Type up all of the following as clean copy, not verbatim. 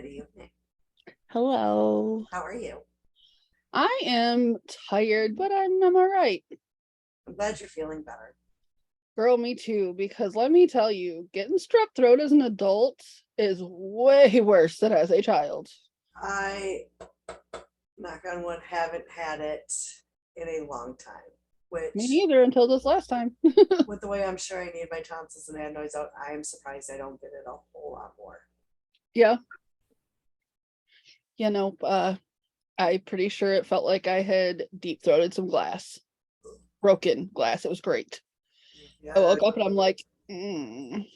Good evening. Hello. How are you? I am tired, but I'm all right. I'm glad you're feeling better. Girl, me too, because let me tell you, getting strep throat as an adult is way worse than as a child. I, knock on wood, haven't had it in a long time, Me which, neither until this last time. with the way I'm sure I need my tonsils and adenoids out, I am surprised I don't get it a whole lot more. Yeah, you know, I'm pretty sure it felt like I had deep throated some glass, broken glass. It was great. I Yeah, woke up and I'm like, mm,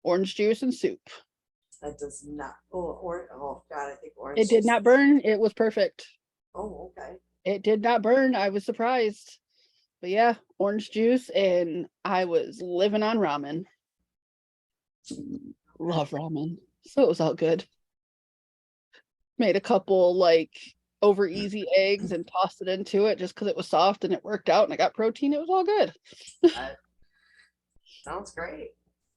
orange juice and soup. that does not. Oh God, I think It orange did juice. not burn. It was perfect. Oh, okay. It did not burn. I was surprised. But yeah, orange juice, and I was living on ramen. Love ramen. So it was all good. Made a couple like over easy eggs and tossed it into it just because it was soft and it worked out and I got protein. It was all good. That sounds great.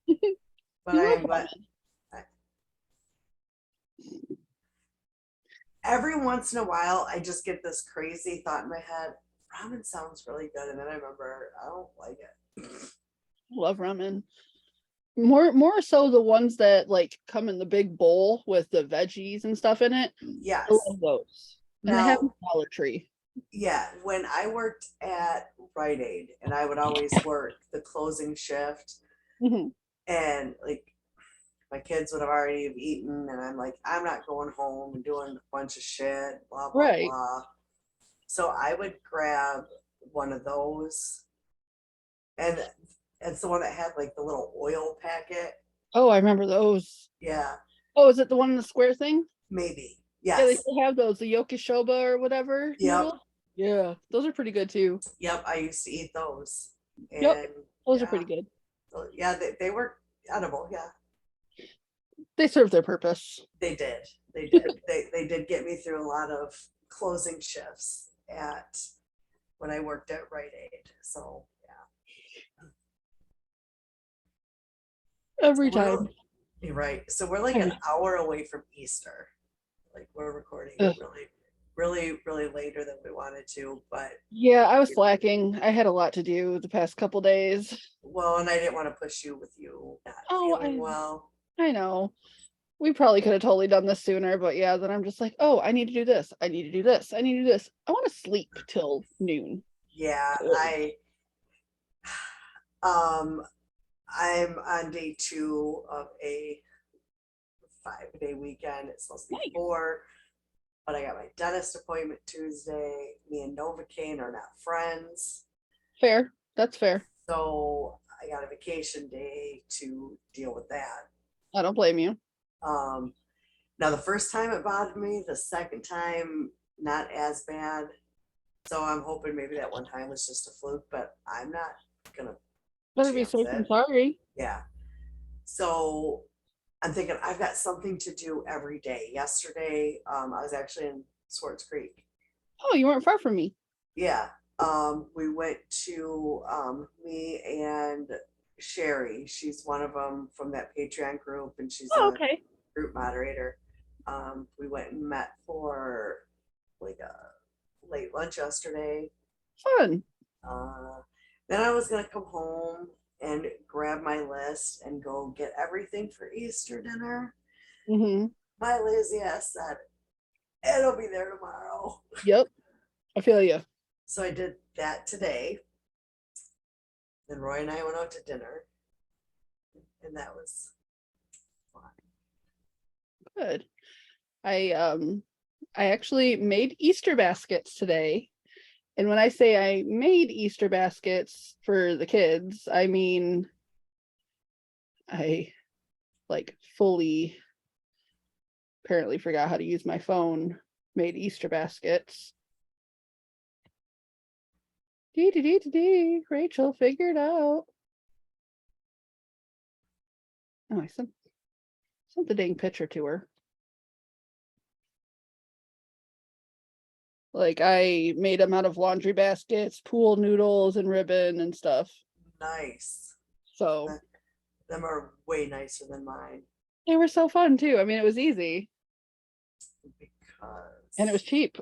But You I love am glad. ramen. Every once in a while, I just get this crazy thought in my head. Ramen sounds really good, and then I remember I don't like it. Love ramen. More so the ones that like come in the big bowl with the veggies and stuff in it. I Yes. love those. And they have Now, Dollar Tree. yeah, when I worked at Rite Aid and I would always work the closing shift Mhm. and like my kids would have already have eaten and I'm like, I'm not going home and doing a bunch of shit, blah, blah, Right. blah. So I would grab one of those and it's the one that had like the little oil packet. Oh, I remember those. Yeah, Oh, is it the one in the square thing? maybe. Yeah, they Yes. still have those, the Yokishoba or whatever Yep. noodles. Yeah, those are pretty good too. Yep. I used to eat those. Yep, And those are yeah, pretty good. yeah, they were edible. Yeah. They serve their purpose. They did. They did. They did get me through a lot of closing shifts at when I worked at Rite Aid. So yeah. So Every we're time. you're right. So we're like an Every hour away from Easter. Like we're recording ugh. really, really, really later than we wanted to, but Yeah, I was slacking. I had a lot to do the past couple days. well, and I didn't want to push you with you not Oh, feeling well. I know. We probably could have totally done this sooner, but yeah, then I'm just like, oh, I need to do this. I need to do this. I need to do this. I want to sleep till noon. Yeah, Ugh. um I'm on day two of a 5-day weekend. It's supposed to be Nice. four, but I got my dentist appointment Tuesday. Me and Novocaine are not friends. Fair. That's fair. So I got a vacation day to deal with that. I don't blame you. Um, Now, the first time it bothered me, the second time, not as bad. So I'm hoping maybe that one time was just a fluke, but I'm not going to Better be chance safe than it. sorry. Yeah. So I'm thinking I've got something to do every day. Yesterday, I was actually in Swartz Creek. Oh, you weren't far from me. Yeah. We went to me and Sherry. She's one of them from that Patreon group, and she's Oh, a okay. group moderator. We went and met for like a late lunch yesterday. Fun. Uh, then I was gonna come home and grab my list and go get everything for Easter dinner. Hmm. My lazy ass said it'll be there tomorrow. Yep. I feel you. So I did that today. Then Roy and I went out to dinner, and that was fun. Good. I actually made Easter baskets today. And when I say I made Easter baskets for the kids, I mean I like fully apparently forgot how to use my phone, made Easter baskets. Dee dee dee dee dee. Rachel figured out. Oh, I sent the dang picture to her. Like I made them out of laundry baskets, pool noodles, and ribbon and stuff. Nice. So Them are way nicer than mine. they were so fun too. I mean, it was easy. because And it was cheap.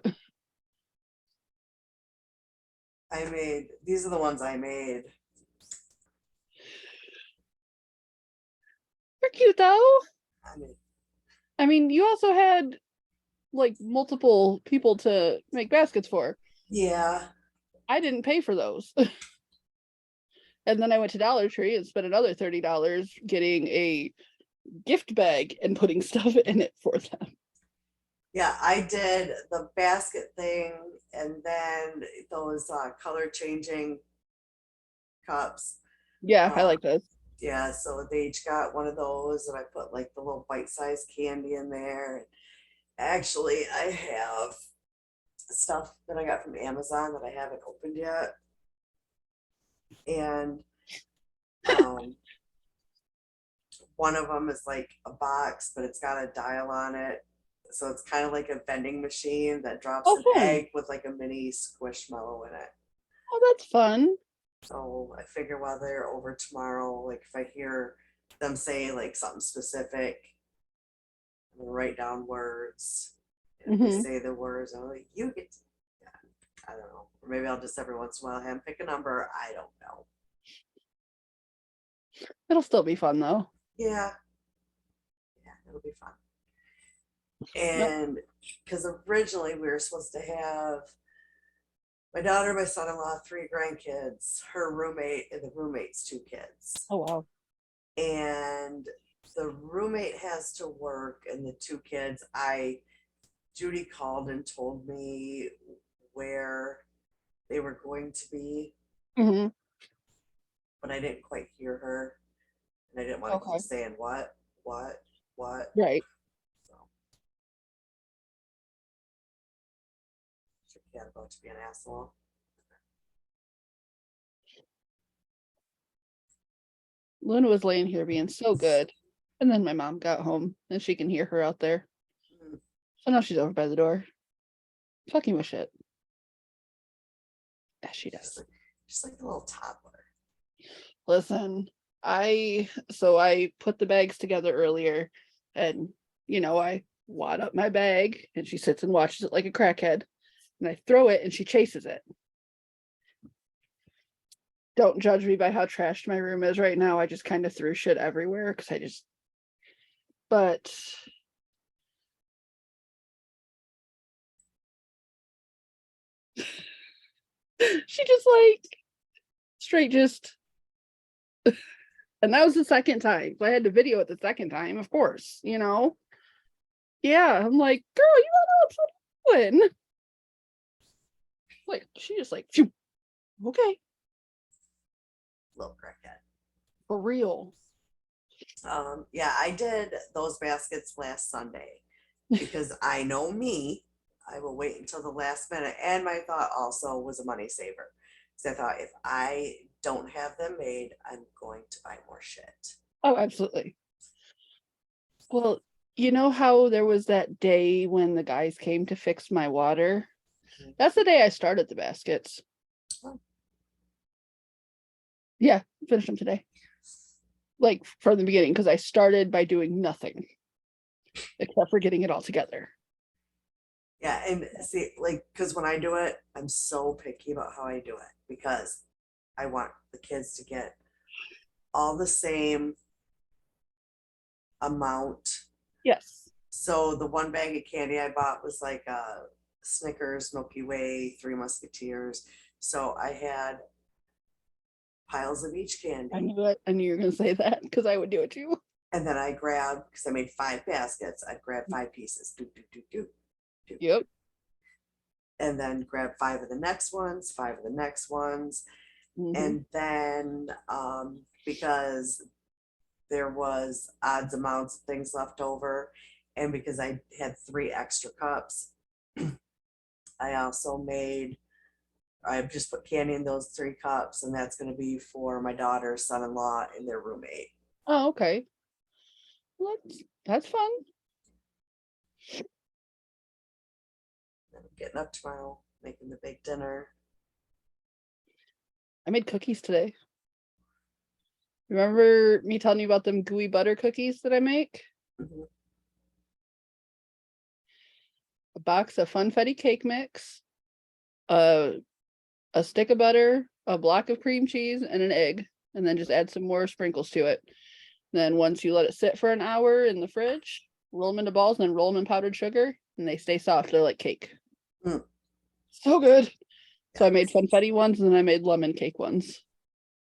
these are the ones I made. They're cute though. I mean, I mean, you also had like multiple people to make baskets for. yeah, I didn't pay for those. And then I went to Dollar Tree and spent another $30 getting a gift bag and putting stuff in it for them. yeah, I did the basket thing and then those color changing cups. Yeah, I Uh, like those. yeah, so they each got one of those, and I put like the little bite-sized candy in there. Actually, I have stuff that I got from Amazon that I haven't opened yet, and um, one of them is like a box, but it's got a dial on it, so it's kind of like a vending machine that drops Oh, an fun. egg with like a mini squishmallow in it. Oh, that's fun. So I figure while they're over tomorrow, like if I hear them say like something specific, I'm gonna write down words. And if they Hmm. say the words, I'm like, you get, yeah, I don't know. Or maybe I'll just every once in a while have them pick a number. I don't know. It'll still be fun though. Yeah, yeah, it'll be fun. Yep. And because originally we were supposed to have my daughter, my son-in-law, three grandkids, her roommate, and the roommate's two kids. Oh wow. And the roommate has to work, and the two kids, Judy called and told me where they were going to be, Hmm. but I didn't quite hear her, and I didn't want to keep Okay. saying what, what. Right. So she cat about to be an asshole. Luna was laying here being so good. And then my mom got home and she can hear her out there. Mm, So now she's over by the door. Fucking with shit. As she She's does. like, she's like a little toddler. Listen, I put the bags together earlier and I wad up my bag and she sits and watches it like a crackhead. And I throw it and she chases it. Don't judge me by how trashed my room is right now. I just kind of threw shit everywhere because but she just like straight just, and that was the second time. So I had to video it the second time, of course. Yeah, I'm like, girl, you don't know what I'm doing. Like, she just like, phew, okay, Little crackhead. for real. Yeah, I did those baskets last Sunday because I know me. I will wait until the last minute. And my thought also was a money saver. So I thought if I don't have them made, I'm going to buy more shit. Oh, absolutely. Well, you know how there was that day when the guys came to fix my water? Mhm. That's the day I started the baskets. Oh, Yeah, finished them today. Like from the beginning, because I started by doing nothing except for getting it all together. yeah, and see, like, because when I do it, I'm so picky about how I do it because I want the kids to get all the same amount. Yes. So the one bag of candy I bought was like Snickers, Milky Way, Three Musketeers. So I had piles of each I candy. knew it. I knew you were gonna say that because I would do it too. And then I grabbed, because I made 5 baskets, I'd grab 5 pieces, do. Yep. And then grab 5 of the next ones, 5 of the next ones. Hmm. And then because there was odds amounts of things left over, and because I had 3 extra cups, I also made, I just put candy in those 3 cups, and that's going to be for my daughter, son-in-law, and their roommate. Oh, okay. Well, that's fun. And I'm getting up tomorrow, making the big dinner. I made cookies today. Remember me telling you about them gooey butter cookies that I make? Mhm. a box of Funfetti cake mix, a stick of butter, a block of cream cheese, and an egg, and then just add some more sprinkles to it. Then once you let it sit for an hour in the fridge, roll them into balls and then roll them in powdered sugar, and they stay soft. They're like cake. Mm. So good. So I made Yes. funfetti ones and then I made lemon cake ones.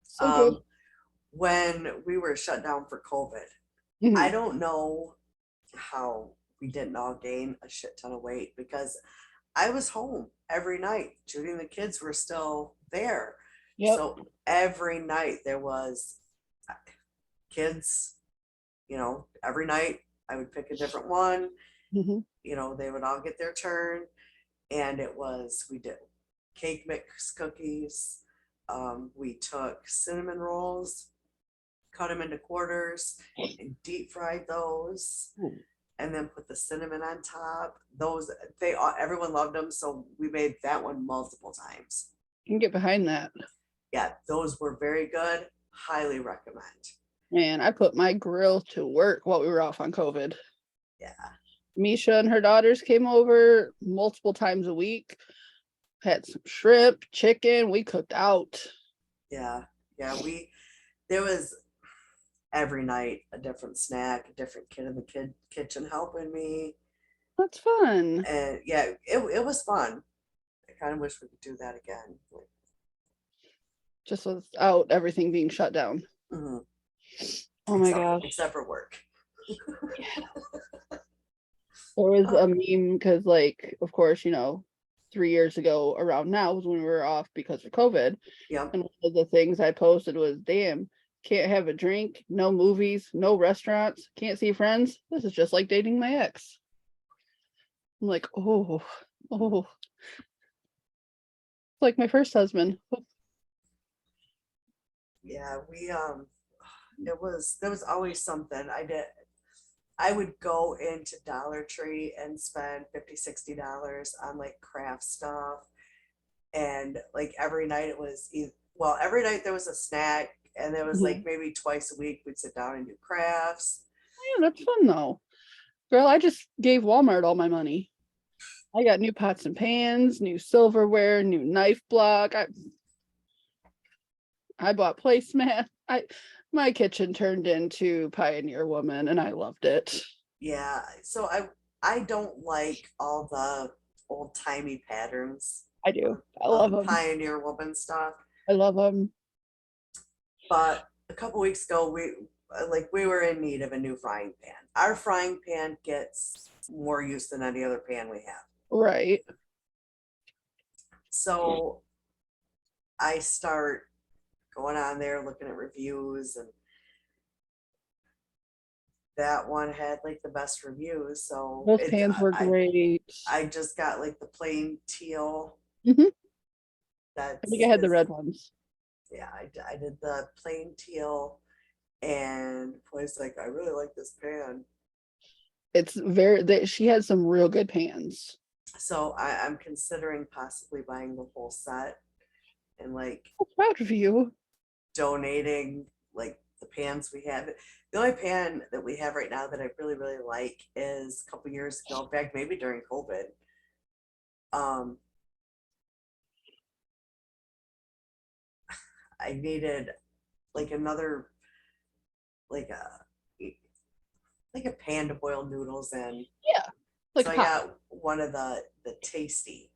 So good. When we were shut down for COVID, I Mhm. don't know how we didn't all gain a shit ton of weight because I was home every night. Judy and the kids were still there. Yep. So every night there was kids, every night I would pick a different one. Mhm. They would all get their turn. And we did cake mix cookies. We took cinnamon rolls, cut them into quarters, and deep fried those, Ooh, and then put the cinnamon on top. Everyone loved them, so we made that one multiple times. you can get behind that. Yeah, those were very good. Highly recommend. Man, I put my grill to work while we were off on COVID. Yeah, Misha and her daughters came over multiple times a week, had some shrimp, chicken. We cooked out. yeah, yeah. There was every night a different snack, a different kid in the kitchen helping me, That's fun. and yeah, it was fun. I kind of wish we could do that again. Just without everything being shut down. Mhm. Oh my gosh. Except for work. There was Uh, a meme because, like, of course, 3 years ago around now was when we were off because of COVID. yep. And one of the things I posted was, damn, can't have a drink, no movies, no restaurants, can't see friends. This is just like dating my ex. I'm like, oh, like my first husband. Yeah, there was always something. I would go into Dollar Tree and spend $50, $60 on like craft stuff. And like every night every night there was a snack, and there was like Mhm. maybe twice a week we'd sit down and do crafts. Yeah, that's fun though. Girl, I just gave Walmart all my money. I got new pots and pans, new silverware, new knife block. I bought placemat. My kitchen turned into Pioneer Woman and I loved it. Yeah, so I don't like all the old timey patterns I do. I of love the them. Pioneer Woman stuff. I love them. But a couple weeks ago, we were in need of a new frying pan. Our frying pan gets more use than any other pan we have. Right. So I start going on there looking at reviews, and that one had like the best reviews. So Those pans were great. I just got like the plain teal. Hmm. I think That's I had the is red ones. Yeah, I did the plain teal, and was like, I really like this pan. She had some real good pans. So I'm considering possibly buying the whole set and like I'm proud of you. donating like the pans we have. The only pan that we have right now that I really, really like is a couple years ago, in fact, maybe during COVID. Um, I needed like another like a like a pan to boil noodles in. Yeah. Like So a I pot. got one of the tasty.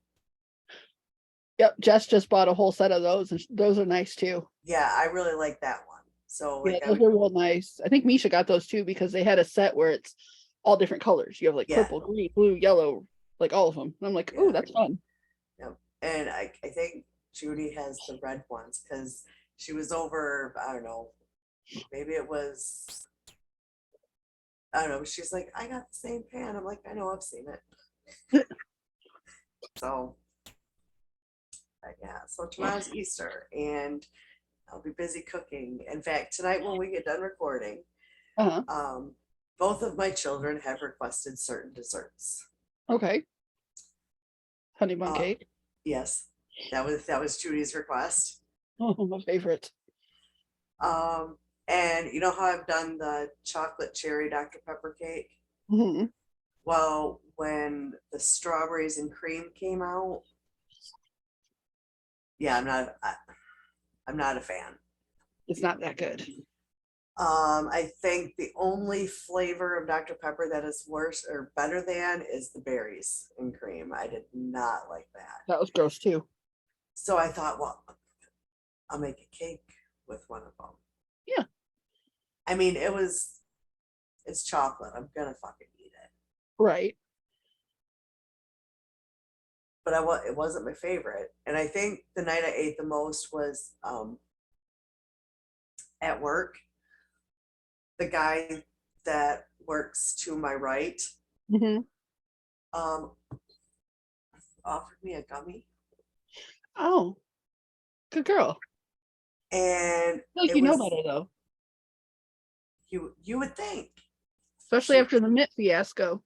Yep. Jess just bought a whole set of those and those are nice too. Yeah, I really like that one. So Yeah, like I those would, are real nice. I think Misha got those too because they had a set where it's all different colors. You have like yeah, purple, green, blue, yellow, like all of them. And I'm like, oh, yeah, that's fun. yeah. And I think Judy has the red ones because she was over, I don't know, maybe it was, I don't know. She's like, I got the same pan. I'm like, I know, I've seen it. So yeah, so tomorrow's Easter, and I'll be busy cooking. In fact, tonight when we get done recording, Uh-huh. um, both of my children have requested certain desserts. Okay. Honey bun Uh, cake. yes, that was Judy's request. Oh, my favorite. Um, and you know how I've done the chocolate cherry Dr. Pepper cake? Hmm. Well, when the strawberries and cream came out, yeah, I'm not a fan. It's not that good. I think the only flavor of Dr. Pepper that is worse or better than is the berries and cream. I did not like that. That was gross too. So I thought, well, I'll make a cake with one of them. Yeah. I mean, it's chocolate. I'm gonna fucking eat it. Right. But it wasn't my favorite. And I think the night I ate the most was at work. The guy that works to my right Hmm. um, offered me a gummy, Oh, good girl. and I feel like it you know was better though, you would think especially she after the mitt fiasco.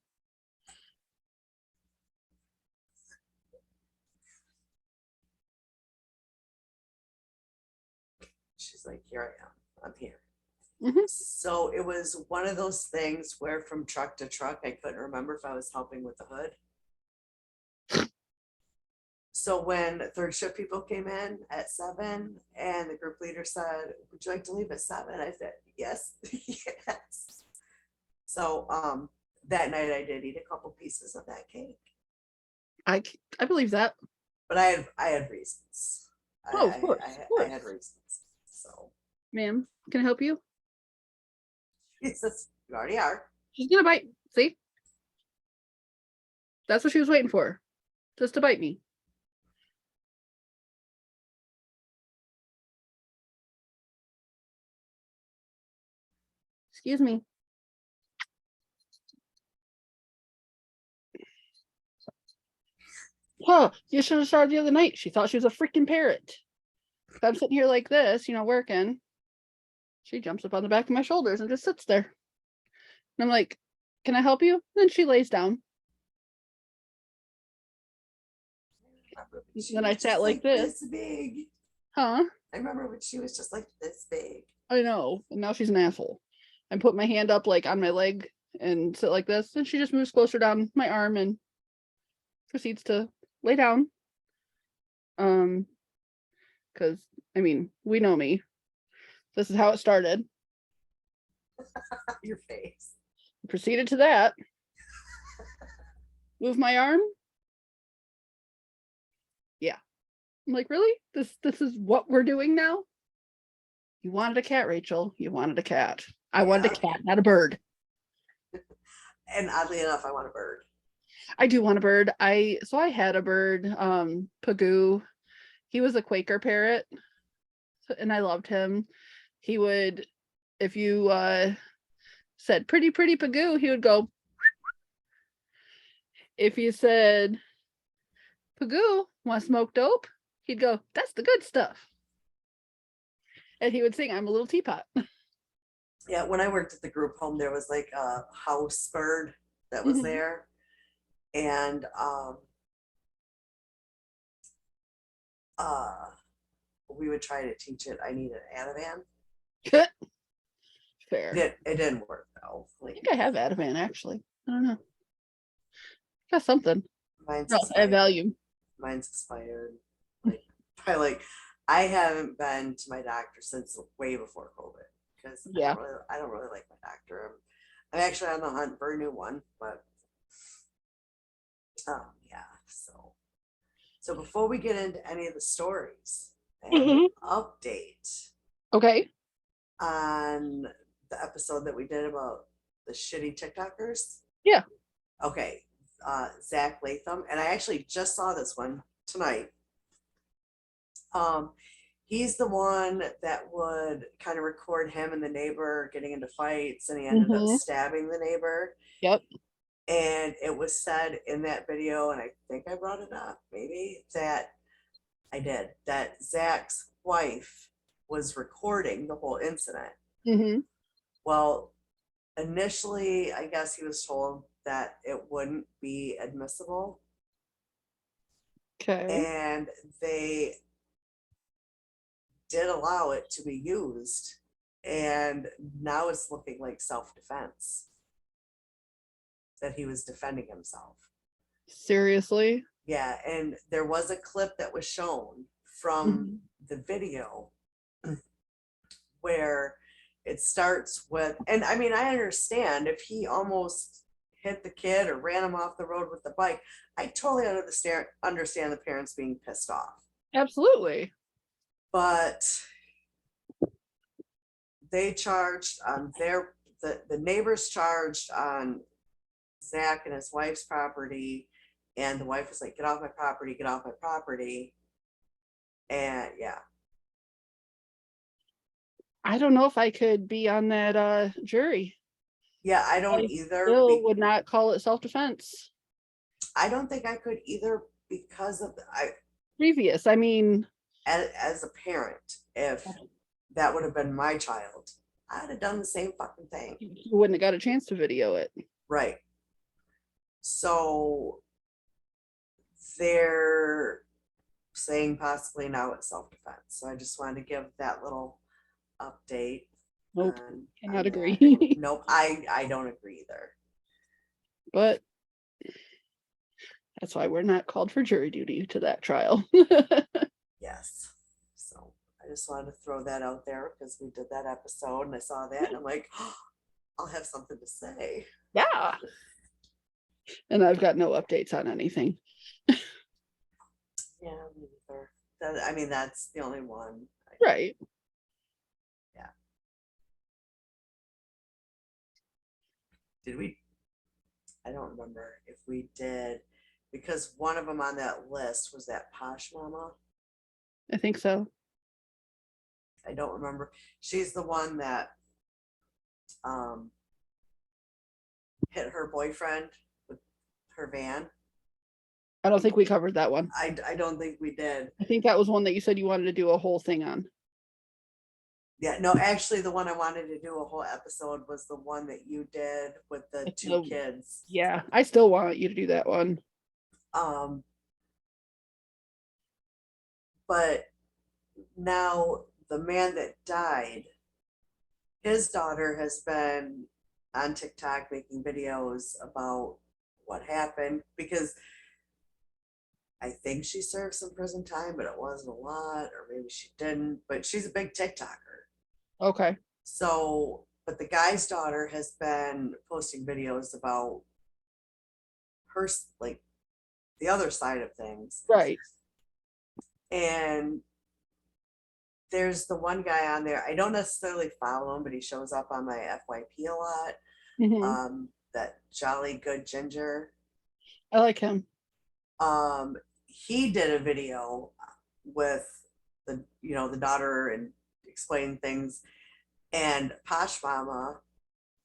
she's like, here I am, I'm here. Hmm. So it was one of those things where from truck to truck, I couldn't remember if I was helping with the hood. So when third shift people came in at 7 and the group leader said, would you like to leave at 7? I said, yes, yes. So that night I did eat a couple pieces of that cake, I believe that. but I had reasons. Oh, of course, of I course. had reasons. So Ma'am, can I help you? he says, you already are. She's gonna bite. See? That's what she was waiting for. Just to bite me. Excuse me. Huh, you should have started the other night. She thought she was a freaking parrot. I'm sitting here like this, working. She jumps up on the back of my shoulders and just sits there. And I'm like, can I help you? Then she lays down. She Then was I sat just like like this. this big. Huh? I remember when she was just like this big. I know. And now she's an asshole. I put my hand up like on my leg and sit like this. And she just moves closer down my arm and proceeds to lay down. Because I mean, we know me. This is how it started. Your face. Proceeded to that. Move my arm. Yeah. I'm like, really? This is what we're doing now? You wanted a cat, Rachel. You wanted a cat. I wanted a Yeah. cat, not a bird. And oddly enough, I want a bird. I do want a bird. I had a bird, Pagoo. He was a Quaker parrot, and I loved him. He would, if you said pretty pretty Pagoo, he would go. If you said Pagoo, want to smoke dope? He'd go, that's the good stuff. And he would sing, I'm a little teapot. Yeah, when I worked at the group home, there was like a house bird that was Mhm. there. And uh we would try to teach it I need an Ativan. Fair. It didn't work though. I Like think I have Ativan actually. I don't know. Got something. mine's No, I have expired. value. Mine's expired. Like I haven't been to my doctor since way before COVID because Yeah. I don't really like my doctor. I'm actually on the hunt for a new one, but yeah. So before we get into any of the stories, I have an update Okay. on the episode that we did about the shitty TikTokers. Yeah. Okay, Zach Latham, and I actually just saw this one tonight. Um, he's the one that would kind of record him and the neighbor getting into fights, and he ended up Mhm. stabbing the neighbor. Yep. And it was said in that video, and I think I brought it up, maybe that I did, that Zach's wife was recording the whole incident. Mhm. Well, initially, I guess he was told that it wouldn't be admissible, Okay. and they did allow it to be used, and now it's looking like self-defense. that he was defending himself. Seriously. Yeah, and there was a clip that was shown from the video where it starts with, and I mean, I understand if he almost hit the kid or ran him off the road with the bike, I totally understand the parents being pissed off. Absolutely. But they charged on the neighbors charged on Zach and his wife's property, and the wife was like, "Get off my property, get off my property." And yeah, I don't know if I could be on that jury. yeah, I don't I either. still would not call it self-defense. I don't think I could either because of Previous. I mean, as a parent, if that would have been my child, I'd have done the same fucking thing. you wouldn't have got a chance to video it. Right. So they're saying possibly now it's self-defense. So I just wanted to give that little update. Nope. on Cannot that. agree. Nope, I don't agree either. But that's why we're not called for jury duty to that trial. Yes. So I just wanted to throw that out there because we did that episode and I saw that and I'm like, oh, I'll have something to say. Yeah. And I've got no updates on anything. Yeah, me neither. I mean, that's the only one. Right. Yeah. Did we? I don't remember if we did, because one of them on that list was that Posh Mama. I think so. I don't remember. She's the one that hit her boyfriend with her van. I don't think we covered that one. I don't think we did. I think that was one that you said you wanted to do a whole thing on. Yeah, no, actually the one I wanted to do a whole episode was the one that you did with the two kids. Yeah, I still want you to do that one. But now the man that died, his daughter has been on TikTok making videos about what happened because I think she served some prison time, but it wasn't a lot, or maybe she didn't, but she's a big TikToker. Okay. So, but the guy's daughter has been posting videos about her, like the other side of things. Right. And there's the one guy on there. I don't necessarily follow him, but he shows up on my FYP a lot. That Jolly Good Ginger. I like him. He did a video with the daughter and explaining things, and Posh Mama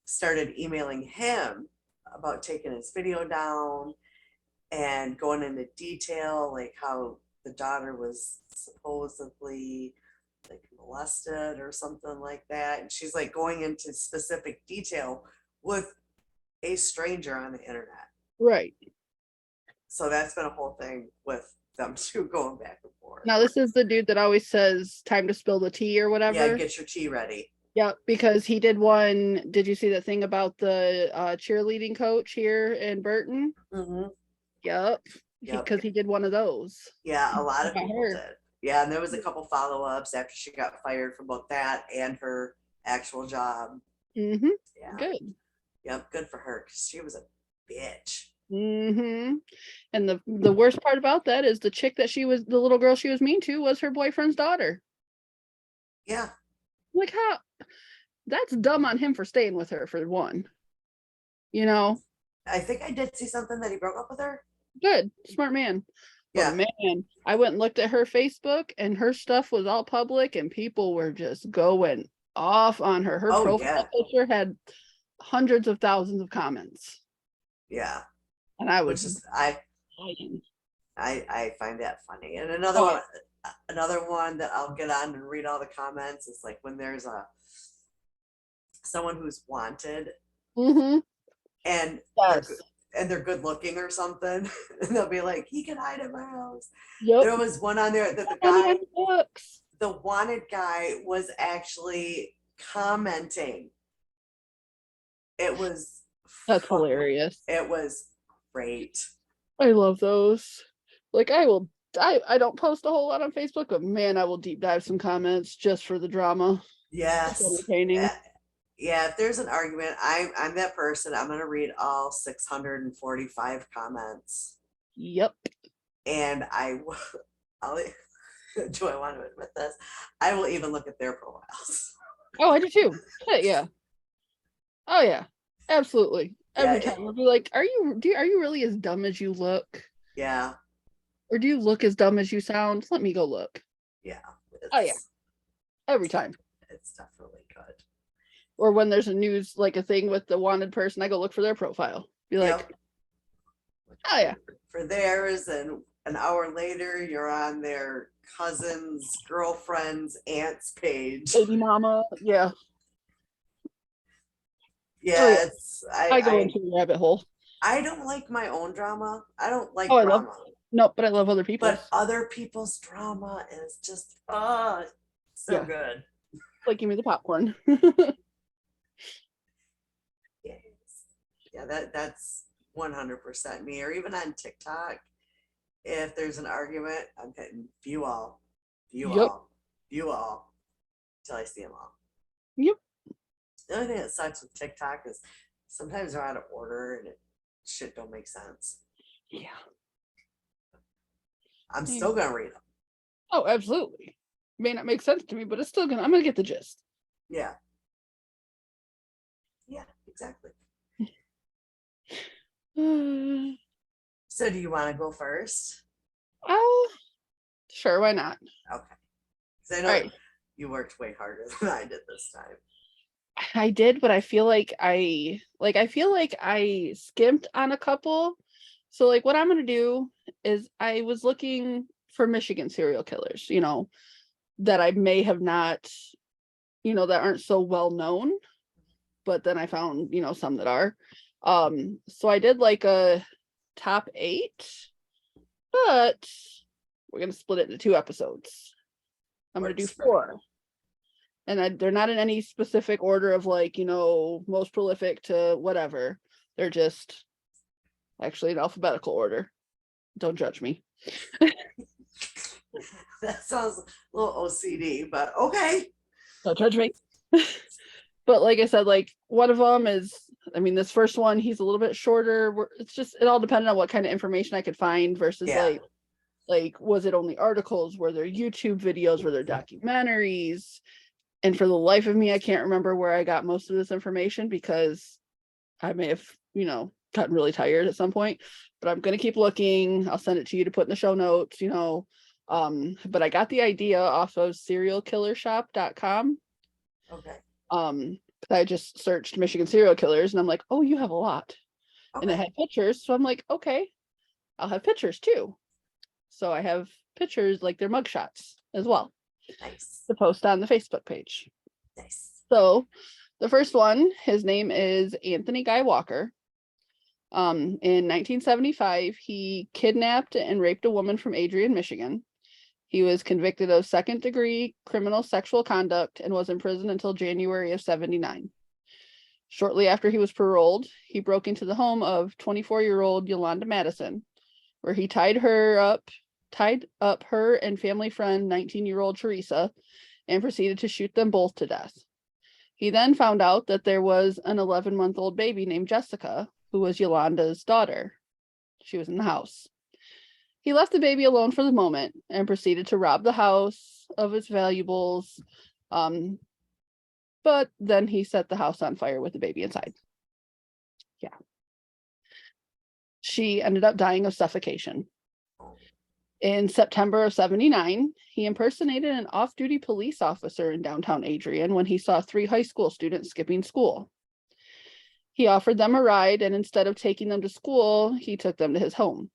started emailing him about taking his video down and going into detail, like how the daughter was supposedly like molested or something like that. And she's like going into specific detail with a stranger on the internet. Right. So that's been a whole thing with them two going back and forth. Now this is the dude that always says time to spill the tea or whatever. Yeah, get your tea ready. Yep, because he did one. Did you see that thing about the cheerleading coach here in Burton? Mm-hmm. Yep. Because he did one of those. Yeah, a lot of people her. did. Yeah, and there was a couple follow-ups after she got fired from both that and her actual job. Mm-hmm. Yeah. Good. Yep, good for her because she was a bitch. Mm-hmm. And the worst part about that is the little girl she was mean to was her boyfriend's daughter. Yeah. Like how that's dumb on him for staying with her for one. You know? I think I did see something that he broke up with her. Good. Smart man. Yeah. But man, I went and looked at her Facebook and her stuff was all public and people were just going off on her. Her profile picture had hundreds of thousands of comments. Yeah. And I was I find that funny. And another one that I'll get on and read all the comments is like when there's someone who's wanted and they're good looking or something, and they'll be like, he can hide at my house. Yep. There was one on there that the wanted guy was actually commenting. It was That's hilarious. It was great. I love those. Like I don't post a whole lot on Facebook, but man, I will deep dive some comments just for the drama. It's Yes. entertaining. Yeah, if there's an argument, I'm that person. I'm gonna read all 645 comments. Yep. And I'll, do I want to admit this? I will even look at their profiles. Oh, I do too. Yeah. Oh yeah. Absolutely. Every Yeah, time I'll be like, are you really as dumb as you look? yeah, Or do you look as dumb as you sound? Let me go look. yeah. Oh yeah. Every time. It's definitely good. Or when there's a news like a thing with the wanted person, I go look for their profile. Be like, Yep. oh yeah. For theirs, and an hour later, you're on their cousin's girlfriend's aunt's page. Baby mama. Yeah. Yeah, Oh, yeah. it's I go into a rabbit hole. I don't like my own drama. I don't like Oh, I drama. love no, but I love other people's. But other people's drama is just so Yeah. good. Like, give me the popcorn. Yes. Yeah, that's 100% me. Or even on TikTok, if there's an argument, I'm hitting view all, view Yep. all, view all, till I see them all. Yep. The only thing that sucks with TikTok is sometimes they're out of order and shit don't make sense. Yeah. I'm still gonna read them. Oh, absolutely. May not make sense to me, but I'm gonna get the gist. Yeah. Yeah, exactly. So do you want to go first? Oh, sure, why not? Okay. Because I know Right. you worked way harder than I did this time. I did, but I feel like I skimped on a couple. So like what I'm gonna do is I was looking for Michigan serial killers, that I may have not, that aren't so well known, but then I found, some that are. So I did like a top 8, but we're gonna split it into 2 episodes. I'm gonna do 4. And they're not in any specific order of like, most prolific to whatever. They're just actually in alphabetical order. Don't judge me. That sounds a little OCD, but okay. Don't judge me. But like I said, like one of them is, this first one, he's a little bit shorter. It all depended on what kind of information I could find versus like, was it only articles? Were there YouTube videos? Were there documentaries? And for the life of me, I can't remember where I got most of this information because I may have, gotten really tired at some point, but I'm going to keep looking. I'll send it to you to put in the show notes, but I got the idea off of serialkillershop.com. Okay. I just searched Michigan serial killers and I'm like, oh, you have a lot. Okay. And it had pictures. So I'm like, okay, I'll have pictures too. So I have pictures, like their mugshots as well. Nice. To post on the Facebook page. Nice. So the first one, his name is Anthony Guy Walker. In 1975, he kidnapped and raped a woman from Adrian, Michigan. He was convicted of second-degree criminal sexual conduct and was in prison until January of 79. Shortly after he was paroled, he broke into the home of 24-year-old Yolanda Madison, where he tied up her and family friend 19-year-old Teresa and proceeded to shoot them both to death. He then found out that there was an 11-month-old baby named Jessica, who was Yolanda's daughter. She was in the house. He left the baby alone for the moment and proceeded to rob the house of its valuables. But then he set the house on fire with the baby inside. Yeah. She ended up dying of suffocation. In September of 79, he impersonated an off-duty police officer in downtown Adrian when he saw 3 high school students skipping school. He offered them a ride, and instead of taking them to school, he took them to his home.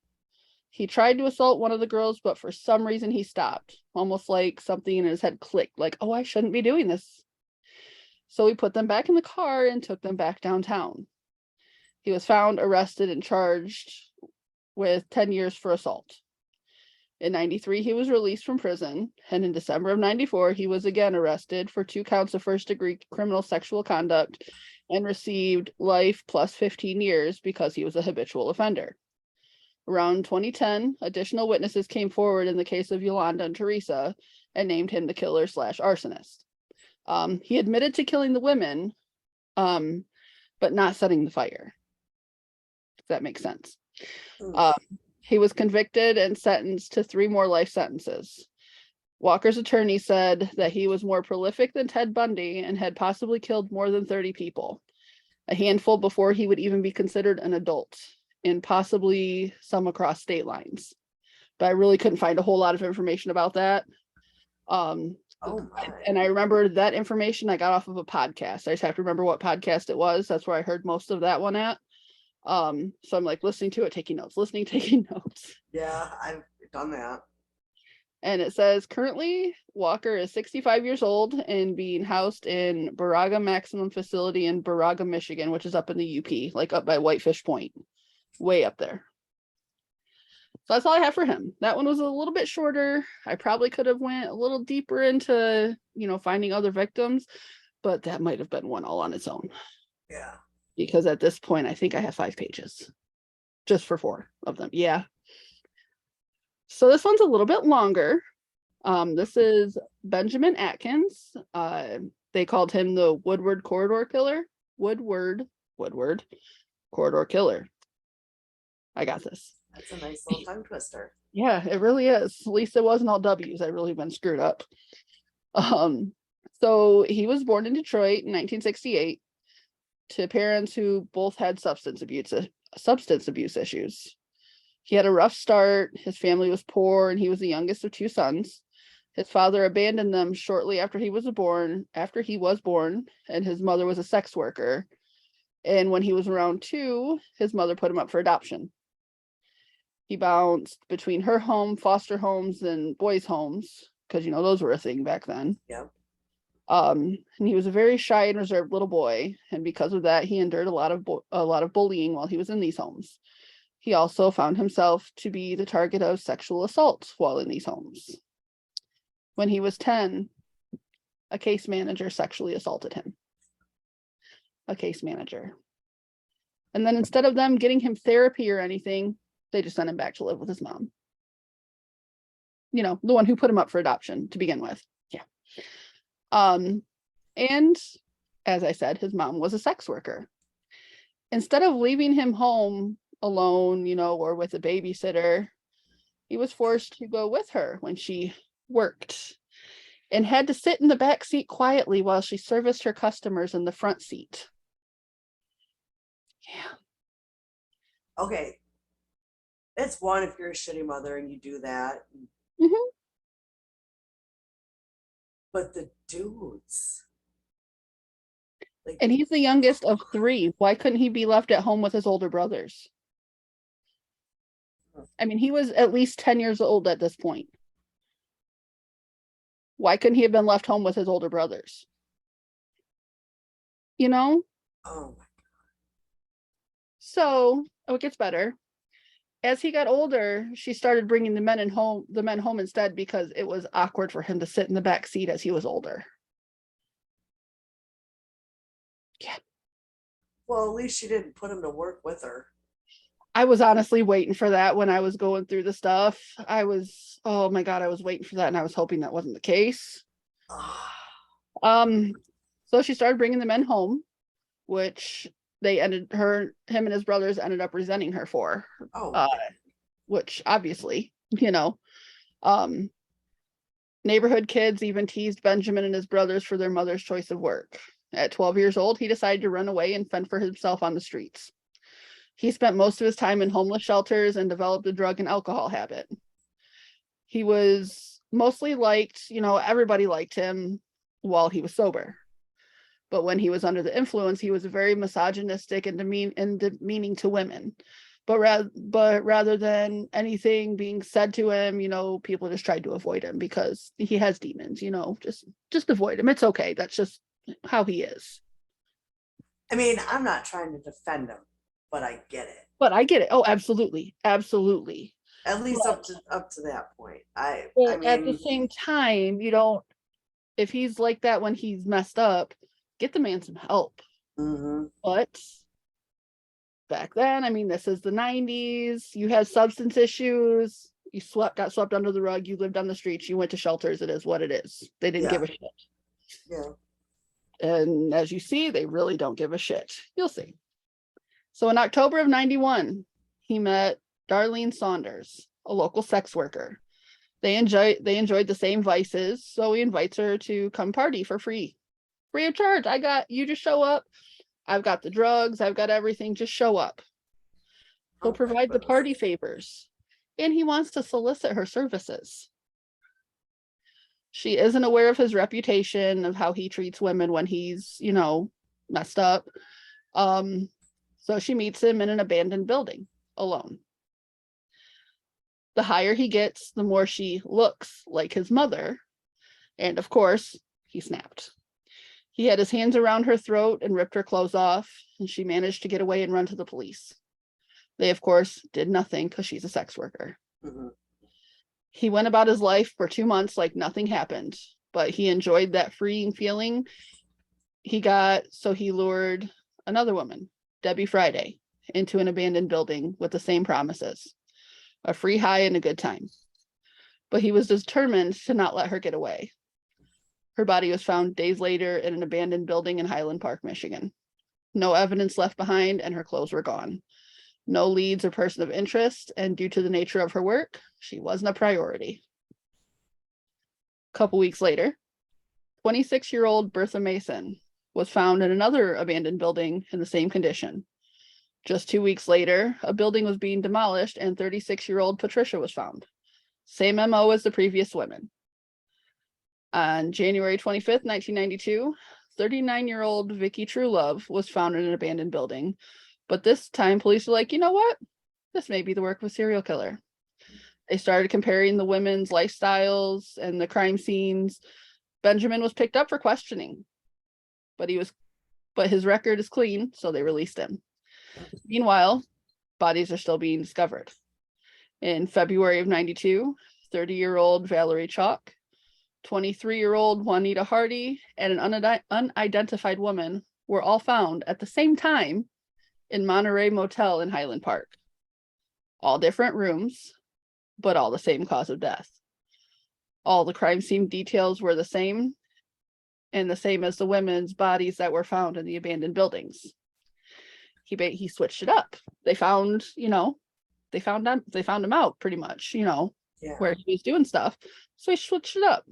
He tried to assault one of the girls, but for some reason he stopped, almost like something in his head clicked, like, oh, I shouldn't be doing this. So he put them back in the car and took them back downtown. He was found, arrested, and charged with 10 years for assault. In 93, he was released from prison, and in December of 94, he was again arrested for 2 counts of first-degree criminal sexual conduct and received life plus 15 years because he was a habitual offender. Around 2010, additional witnesses came forward in the case of Yolanda and Teresa and named him the killer / arsonist. He admitted to killing the women, but not setting the fire. If that makes sense. He was convicted and sentenced to 3 more life sentences. Walker's attorney said that he was more prolific than Ted Bundy and had possibly killed more than 30 people, a handful before he would even be considered an adult, and possibly some across state lines. But I really couldn't find a whole lot of information about that. Oh my. And I remember that information I got off of a podcast. I just have to remember what podcast it was. That's where I heard most of that one at. So I'm like listening to it, taking notes, taking notes. Yeah, I've done that. And it says currently Walker is 65 years old and being housed in Baraga Maximum Facility in Baraga, Michigan, which is up in the UP, like up by Whitefish Point, way up there. So that's all I have for him. That one was a little bit shorter. I probably could have went a little deeper into, finding other victims, but that might have been one all on its own. Yeah. Because at this point, I think I have 5 pages just for 4 of them. Yeah. So this one's a little bit longer. This is Benjamin Atkins. They called him the Woodward Corridor Killer. Woodward Corridor Killer. I got this. That's a nice little tongue twister. Yeah, it really is. At least it wasn't all W's. I really been screwed up. So he was born in Detroit in 1968 to parents who both had substance abuse issues. He had a rough start. His family was poor, and he was the youngest of 2 sons. His father abandoned them shortly after he was born, and his mother was a sex worker. And when he was around 2, his mother put him up for adoption. He bounced between her home, foster homes, and boys' homes, because those were a thing back then. Yeah. And he was a very shy and reserved little boy, and because of that, he endured a lot of bullying while he was in these homes. He also found himself to be the target of sexual assault while in these homes. When he was 10, a case manager sexually assaulted him. A case manager. And then instead of them getting him therapy or anything, they just sent him back to live with his mom. The one who put him up for adoption to begin with. Yeah. And as I said, his mom was a sex worker. Instead of leaving him home alone, or with a babysitter, he was forced to go with her when she worked and had to sit in the back seat quietly while she serviced her customers in the front seat. Yeah. Okay. It's one if you're a shitty mother and you do that. Mm-hmm. But the dudes. And he's the youngest of 3. Why couldn't he be left at home with his older brothers? I mean, he was at least 10 years old at this point. Why couldn't he have been left home with his older brothers? Oh my God. So, it gets better. As he got older, she started bringing the men home instead because it was awkward for him to sit in the back seat as he was older. Yeah. Well, at least she didn't put him to work with her. I was honestly waiting for that when I was going through the stuff. Oh my God, I was waiting for that, and I was hoping that wasn't the case. So she started bringing the men home, which him and his brothers ended up resenting her for. Which obviously, neighborhood kids even teased Benjamin and his brothers for their mother's choice of work. At 12 years old, he decided to run away and fend for himself on the streets. He spent most of his time in homeless shelters and developed a drug and alcohol habit. He was mostly liked, everybody liked him while he was sober. But when he was under the influence, he was very misogynistic and demeaning to women. But rather than anything being said to him, people just tried to avoid him because he has demons, just avoid him. It's okay. That's just how he is. I mean, I'm not trying to defend him, but I get it. Oh, absolutely. Absolutely. At least up to that point. I mean, at the same time, if he's like that when he's messed up, get the man some help. Mm-hmm. But back then, I mean, this is the 90s. You had substance issues. You got swept under the rug. You lived on the streets. You went to shelters. It is what it is. They didn't give a shit. Yeah. And as you see, they really don't give a shit. You'll see. So in October of 91, he met Darlene Saunders, a local sex worker. They enjoyed the same vices, so he invites her to come party for free of charge. You just show up. I've got the drugs. I've got everything. Just show up. He'll provide the party favors. And he wants to solicit her services. She isn't aware of his reputation, of how he treats women when he's, messed up. So she meets him in an abandoned building alone. The higher he gets, the more she looks like his mother. And of course, he snapped. He had his hands around her throat and ripped her clothes off, and she managed to get away and run to the police. They, of course, did nothing because she's a sex worker. Mm-hmm. He went about his life for 2 months like nothing happened, but he enjoyed that freeing feeling he got, so he lured another woman, Debbie Friday, into an abandoned building with the same promises, a free high and a good time. But he was determined to not let her get away. Her body was found days later in an abandoned building in Highland Park, Michigan. No evidence left behind, and her clothes were gone. No leads or person of interest, and due to the nature of her work, she wasn't a priority. A couple weeks later, 26-year-old Bertha Mason was found in another abandoned building in the same condition. Just 2 weeks later, a building was being demolished and 36-year-old Patricia was found. Same MO as the previous women. On January 25th, 1992, 39-year-old Vicky Truelove was found in an abandoned building. But this time, police were like, you know what? This may be the work of a serial killer. They started comparing the women's lifestyles and the crime scenes. Benjamin was picked up for questioning, but his record is clean, so they released him. Meanwhile, bodies are still being discovered. In February of 92, 30-year-old Valerie Chalk, 23-year-old Juanita Hardy, and an unidentified woman were all found at the same time in Monterey Motel in Highland Park. All different rooms, but all the same cause of death. All the crime scene details were the same, and the same as the women's bodies that were found in the abandoned buildings. He switched it up. They found him out pretty much, where he was doing stuff. So he switched it up.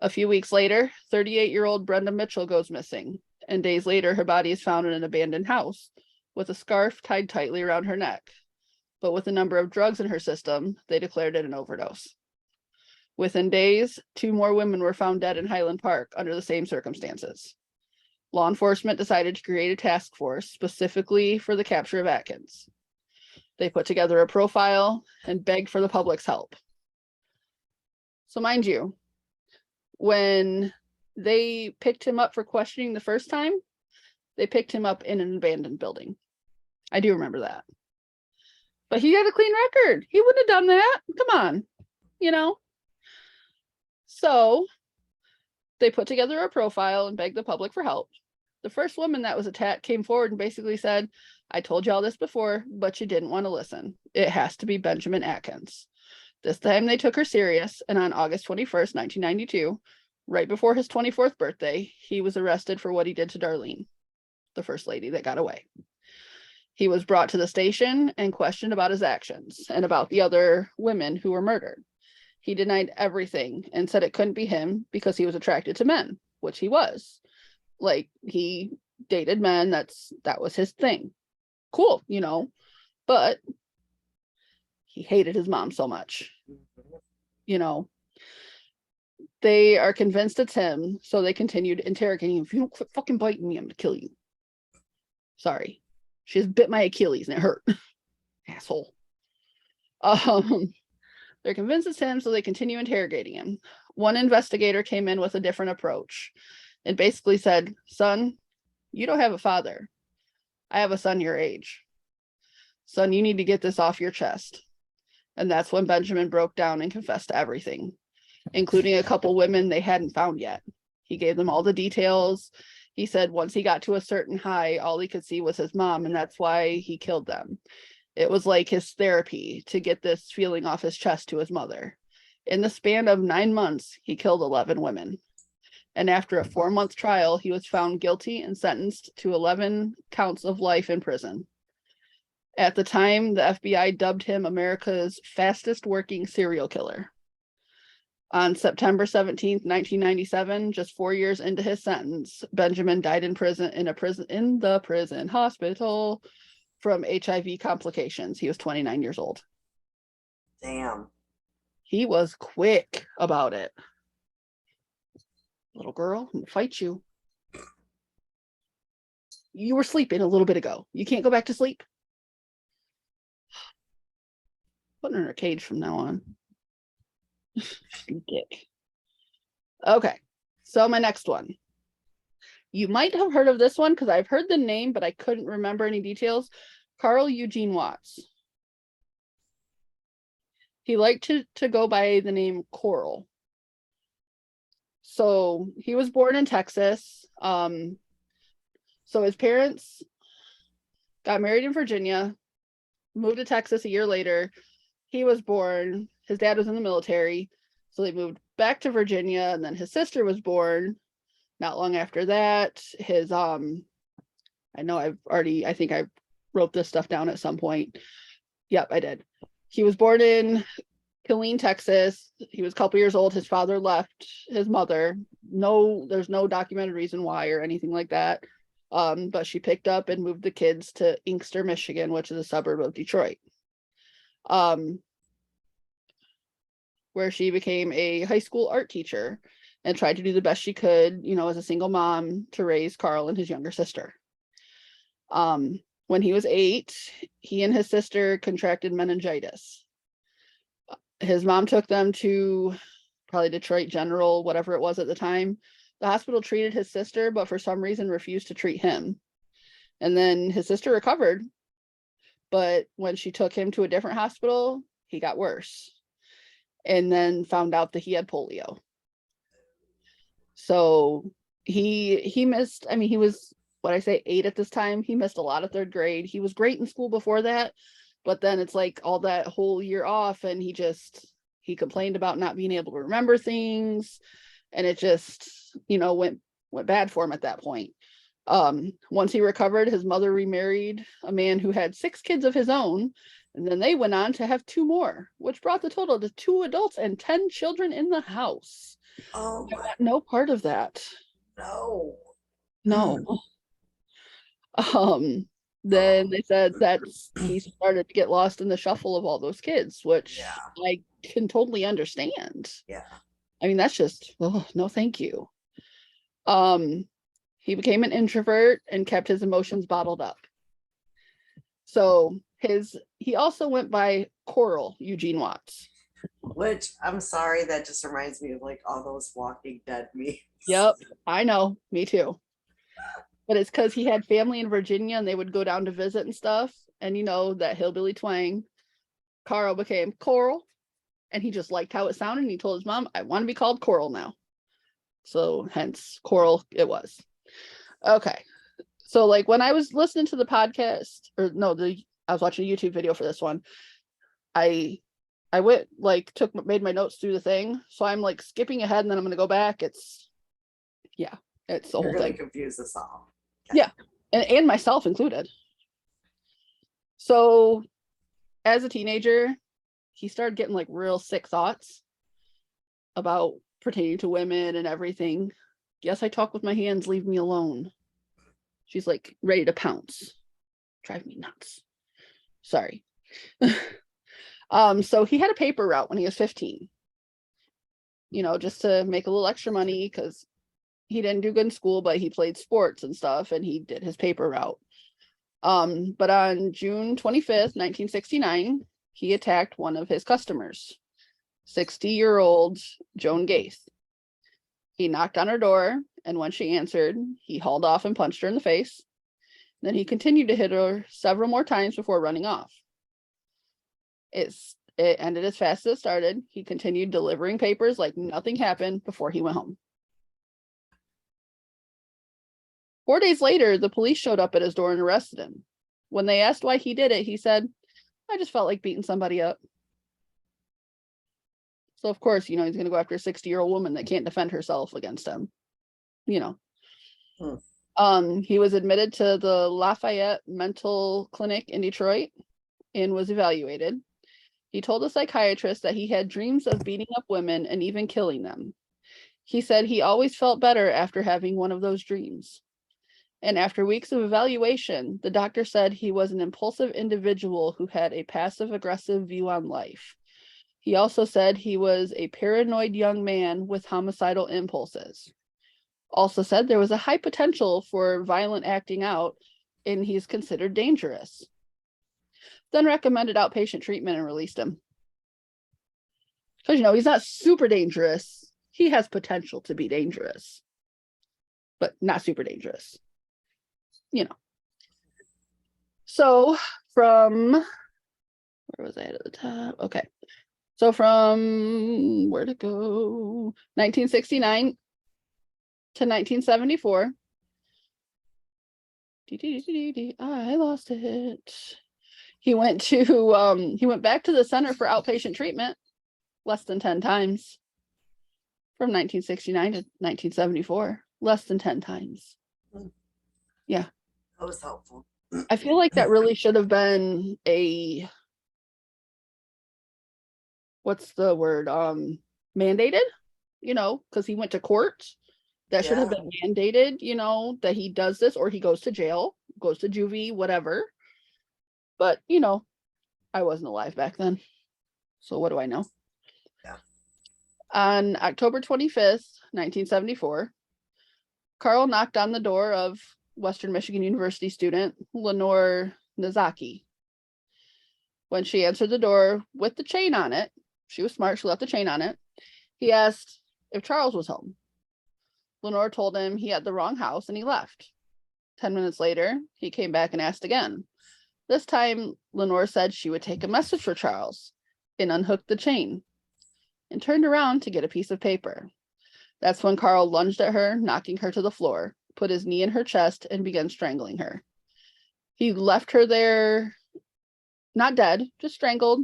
A few weeks later, 38-year-old Brenda Mitchell goes missing, and days later, her body is found in an abandoned house with a scarf tied tightly around her neck. But with a number of drugs in her system, they declared it an overdose. Within days, 2 more women were found dead in Highland Park under the same circumstances. Law enforcement decided to create a task force specifically for the capture of Atkins. They put together a profile and begged for the public's help. So mind you, when they picked him up for questioning the first time, they picked him up in an abandoned building. I do remember that. But he had a clean record. He wouldn't have done that. Come on, So they put together a profile and begged the public for help. The first woman that was attacked came forward and basically said, I told you all this before, but you didn't want to listen. It has to be Benjamin Atkins. This time they took her serious, and on August 21st, 1992, right before his 24th birthday, he was arrested for what he did to Darlene, the first lady that got away. He was brought to the station and questioned about his actions and about the other women who were murdered. He denied everything and said it couldn't be him because he was attracted to men, which he was. Like, he dated men, that was his thing. Cool, but he hated his mom so much. They are convinced it's him, so they continued interrogating him. If you don't quit fucking biting me, I'm gonna kill you. Sorry. She just bit my Achilles and it hurt. Asshole. They're convinced it's him, so they continue interrogating him. One investigator came in with a different approach and basically said, son, you don't have a father. I have a son your age. Son, you need to get this off your chest. And that's when Benjamin broke down and confessed to everything, including a couple women they hadn't found yet. He gave them all the details. He said once he got to a certain high, all he could see was his mom, and that's why he killed them. It was like his therapy to get this feeling off his chest to his mother. In the span of 9 months, he killed 11 women. And after a 4-month trial, he was found guilty and sentenced to 11 counts of life in prison. At the time, the FBI dubbed him America's fastest working serial killer. On September 17th, 1997, just 4 years into his sentence, Benjamin died in the prison hospital from HIV complications. He was 29 years old. Damn. He was quick about it. Little girl, I'm gonna fight you. You were sleeping a little bit ago. You can't go back to sleep. Putting her in her cage from now on. Dick. Okay, so my next one. You might have heard of this one because I've heard the name, but I couldn't remember any details. Carl Eugene Watts. He liked to go by the name Coral. So he was born in Texas. So his parents got married in Virginia, moved to Texas a year later. He was born, his dad was in the military, so they moved back to Virginia, and then his sister was born not long after that. His I think I wrote this stuff down at some point. Yep, I did. He was born in Killeen, Texas. He was a couple years old. His father left his mother. There's no documented reason why or anything like that. But she picked up and moved the kids to Inkster, Michigan, which is a suburb of Detroit. Where she became a high school art teacher and tried to do the best she could, as a single mom to raise Carl and his younger sister. When he was 8, he and his sister contracted meningitis. His mom took them to probably Detroit General, whatever it was at the time. The hospital treated his sister, but for some reason refused to treat him. And then his sister recovered, but when she took him to a different hospital, he got worse. And then found out that he had polio. So he missed, he was, 8 at this time. He missed a lot of 3rd grade. He was great in school before that, but then it's like all that whole year off, and he complained about not being able to remember things, and it just, went bad for him at that point. Once he recovered, his mother remarried a man who had 6 kids of his own, and then they went on to have 2 more, which brought the total to 2 adults and 10 children in the house. Oh, I want no part of that. no. No. Then they said that he started to get lost in the shuffle of all those kids, which I can totally understand. Yeah. That's just, no, thank you. He became an introvert and kept his emotions bottled up. So he also went by Coral Eugene Watts. Which, I'm sorry, that just reminds me of like all those Walking Dead memes. Yep, I know, me too. But it's because he had family in Virginia and they would go down to visit and stuff. And that hillbilly twang. Carl became Coral, and he just liked how it sounded. And he told his mom, I want to be called Coral now. So hence Coral it was. Okay. So like when I was listening to the podcast, I was watching a YouTube video for this one. I went made my notes through the thing. So I'm like skipping ahead and then I'm going to go back. It's the whole thing. Confuse us all. Okay. Yeah. And myself included. So as a teenager, he started getting like real sick thoughts about pertaining to women and everything. Yes, I talk with my hands, leave me alone. She's like ready to pounce. Drive me nuts. Sorry. So he had a paper route when he was 15. Just to make a little extra money because he didn't do good in school, but he played sports and stuff, and he did his paper route. But on June 25th, 1969, he attacked one of his customers, 60-year-old Joan Gaith. He knocked on her door, and when she answered, he hauled off and punched her in the face. Then he continued to hit her several more times before running off. It ended as fast as it started. He continued delivering papers like nothing happened before he went home. 4 days later, the police showed up at his door and arrested him. When they asked why he did it, he said, I just felt like beating somebody up. So of course, he's going to go after a 60-year-old woman that can't defend herself against him. He was admitted to the Lafayette Mental Clinic in Detroit and was evaluated. He told a psychiatrist that he had dreams of beating up women and even killing them. He said he always felt better after having one of those dreams. And after weeks of evaluation, the doctor said he was an impulsive individual who had a passive-aggressive view on life. He also said he was a paranoid young man with homicidal impulses. Also said there was a high potential for violent acting out, and he's considered dangerous. Then recommended outpatient treatment and released him. Because, he's not super dangerous. He has potential to be dangerous, but not super dangerous. So from, where was I at the top? Okay. So from, where to go? 1969 to 1974. I lost it. He went back to the Center for Outpatient Treatment less than 10 times. From 1969 to 1974, less than 10 times. Yeah. That was helpful. I feel like that really should have been what's the word? Mandated, because he went to court. That should have been mandated, that he does this, or he goes to jail, goes to juvie, whatever. But, I wasn't alive back then. So what do I know? Yeah. On October 25th, 1974, Carl knocked on the door of Western Michigan University student Lenore Nazaki. When she answered the door with the chain on it, she was smart, she left the chain on it. He asked if Charles was home. Lenore told him he had the wrong house and he left. 10 minutes later, he came back and asked again. This time, Lenore said she would take a message for Charles and unhooked the chain and turned around to get a piece of paper. That's when Carl lunged at her, knocking her to the floor, put his knee in her chest, and began strangling her. He left her there, not dead, just strangled.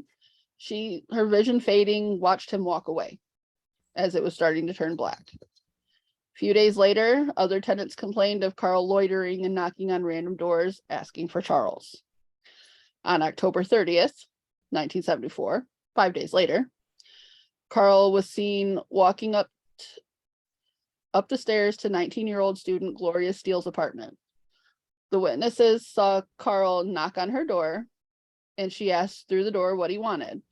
Her vision fading, watched him walk away as it was starting to turn black. A few days later, other tenants complained of Carl loitering and knocking on random doors, asking for Charles. On October 30th, 1974, 5 days later, Carl was seen walking up the stairs to 19-year-old student Gloria Steele's apartment. The witnesses saw Carl knock on her door, and she asked through the door what he wanted.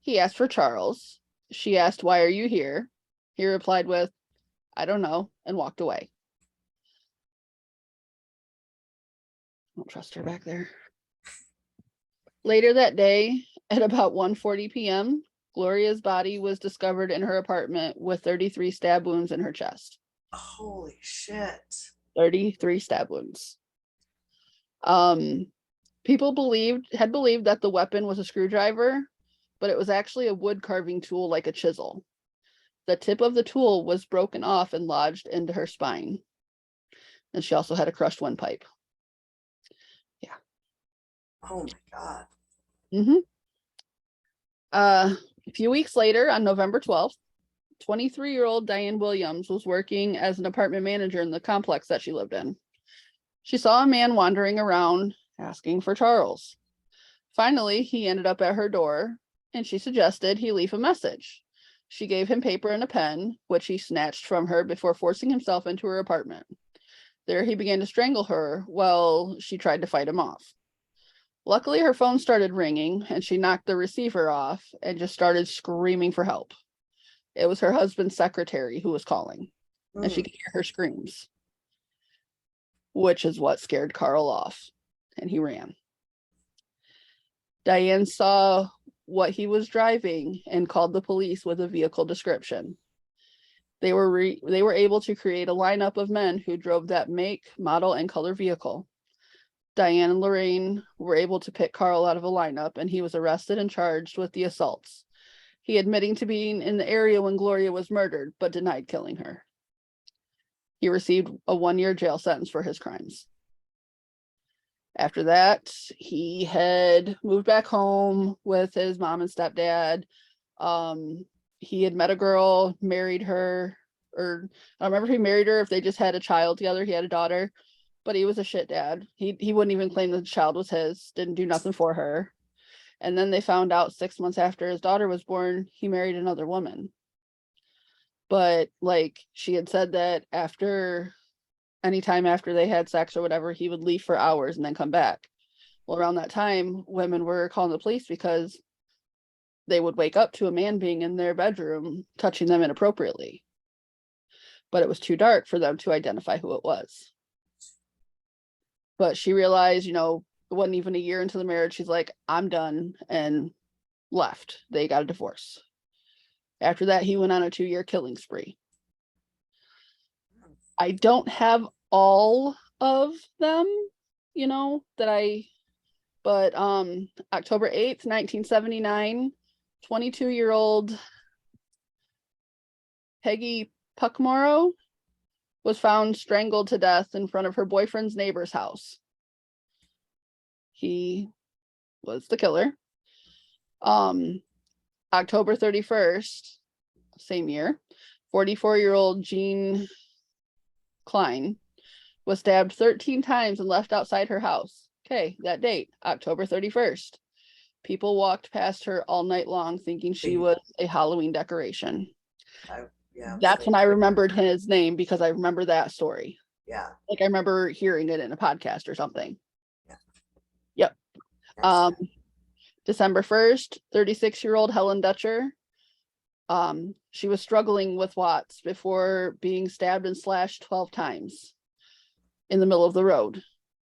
He asked for Charles. She asked, "Why are you here?" He replied with, "I don't know," and walked away. I don't trust her back there. Later that day, at about 1:40 p.m., Gloria's body was discovered in her apartment with 33 stab wounds in her chest. Holy shit. 33 stab wounds. People had believed that the weapon was a screwdriver, but it was actually a wood carving tool like a chisel. The tip of the tool was broken off and lodged into her spine. And she also had a crushed windpipe. Yeah. Oh my God. Mm-hmm. A few weeks later, on November 12th, 23-year-old Diane Williams was working as an apartment manager in the complex that she lived in. She saw a man wandering around asking for Charles. Finally, he ended up at her door, and she suggested he leave a message. She gave him paper and a pen, which he snatched from her before forcing himself into her apartment. There he began to strangle her while she tried to fight him off. Luckily, her phone started ringing, and she knocked the receiver off and just started screaming for help. It was her husband's secretary who was calling, and she could hear her screams, which is what scared Carl off, and he ran. Diane saw what he was driving and called the police with a vehicle description. They were able to create a lineup of men who drove that make, model, and color vehicle. Diane and Lorraine were able to pick Carl out of a lineup, and he was arrested and charged with the assaults. He admitting to being in the area when Gloria was murdered, but denied killing her. He received a 1-year jail sentence for his crimes. After that, he had moved back home with his mom and stepdad. He had met a girl, married her, or I don't remember if he married her, if they just had a child together. He had a daughter, but he was a shit dad. He wouldn't even claim that the child was his, didn't do nothing for her. And then they found out 6 months after his daughter was born, he married another woman. But like she had said that anytime after they had sex or whatever, he would leave for hours and then come back. Well, around that time, women were calling the police because they would wake up to a man being in their bedroom, touching them inappropriately. But it was too dark for them to identify who it was. But she realized, it wasn't even a year into the marriage. She's like, I'm done, and left. They got a divorce. After that, he went on a 2-year killing spree. I don't have all of them, but October 8th, 1979, 22-year-old Peggy Puckmorrow was found strangled to death in front of her boyfriend's neighbor's house. He was the killer. October 31st, same year, 44-year-old Jean Klein was stabbed 13 times and left outside her house. Okay, that date, October 31st. People walked past her all night long thinking she was a Halloween decoration. That's when I remembered his name, because I remember that story. Yeah. Like I remember hearing it in a podcast or something. Yeah. Yep. December 1st, 36-year-old Helen Dutcher. She was struggling with Watts before being stabbed and slashed 12 times in the middle of the road.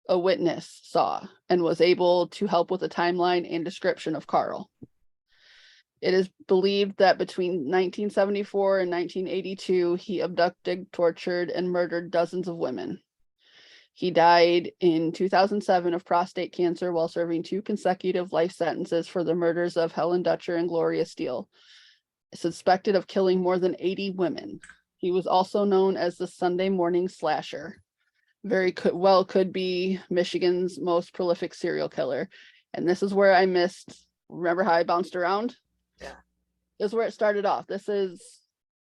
A witness saw and was able to help with a timeline and description of Carl. It is believed that between 1974 and 1982, he abducted, tortured, and murdered dozens of women. He died in 2007 of prostate cancer while serving 2 consecutive life sentences for the murders of Helen Dutcher and Gloria Steele, suspected of killing more than 80 women. He was also known as the Sunday morning slasher. Could be Michigan's most prolific serial killer. And this is where I missed, remember how I bounced around? Yeah. This is where it started off. This is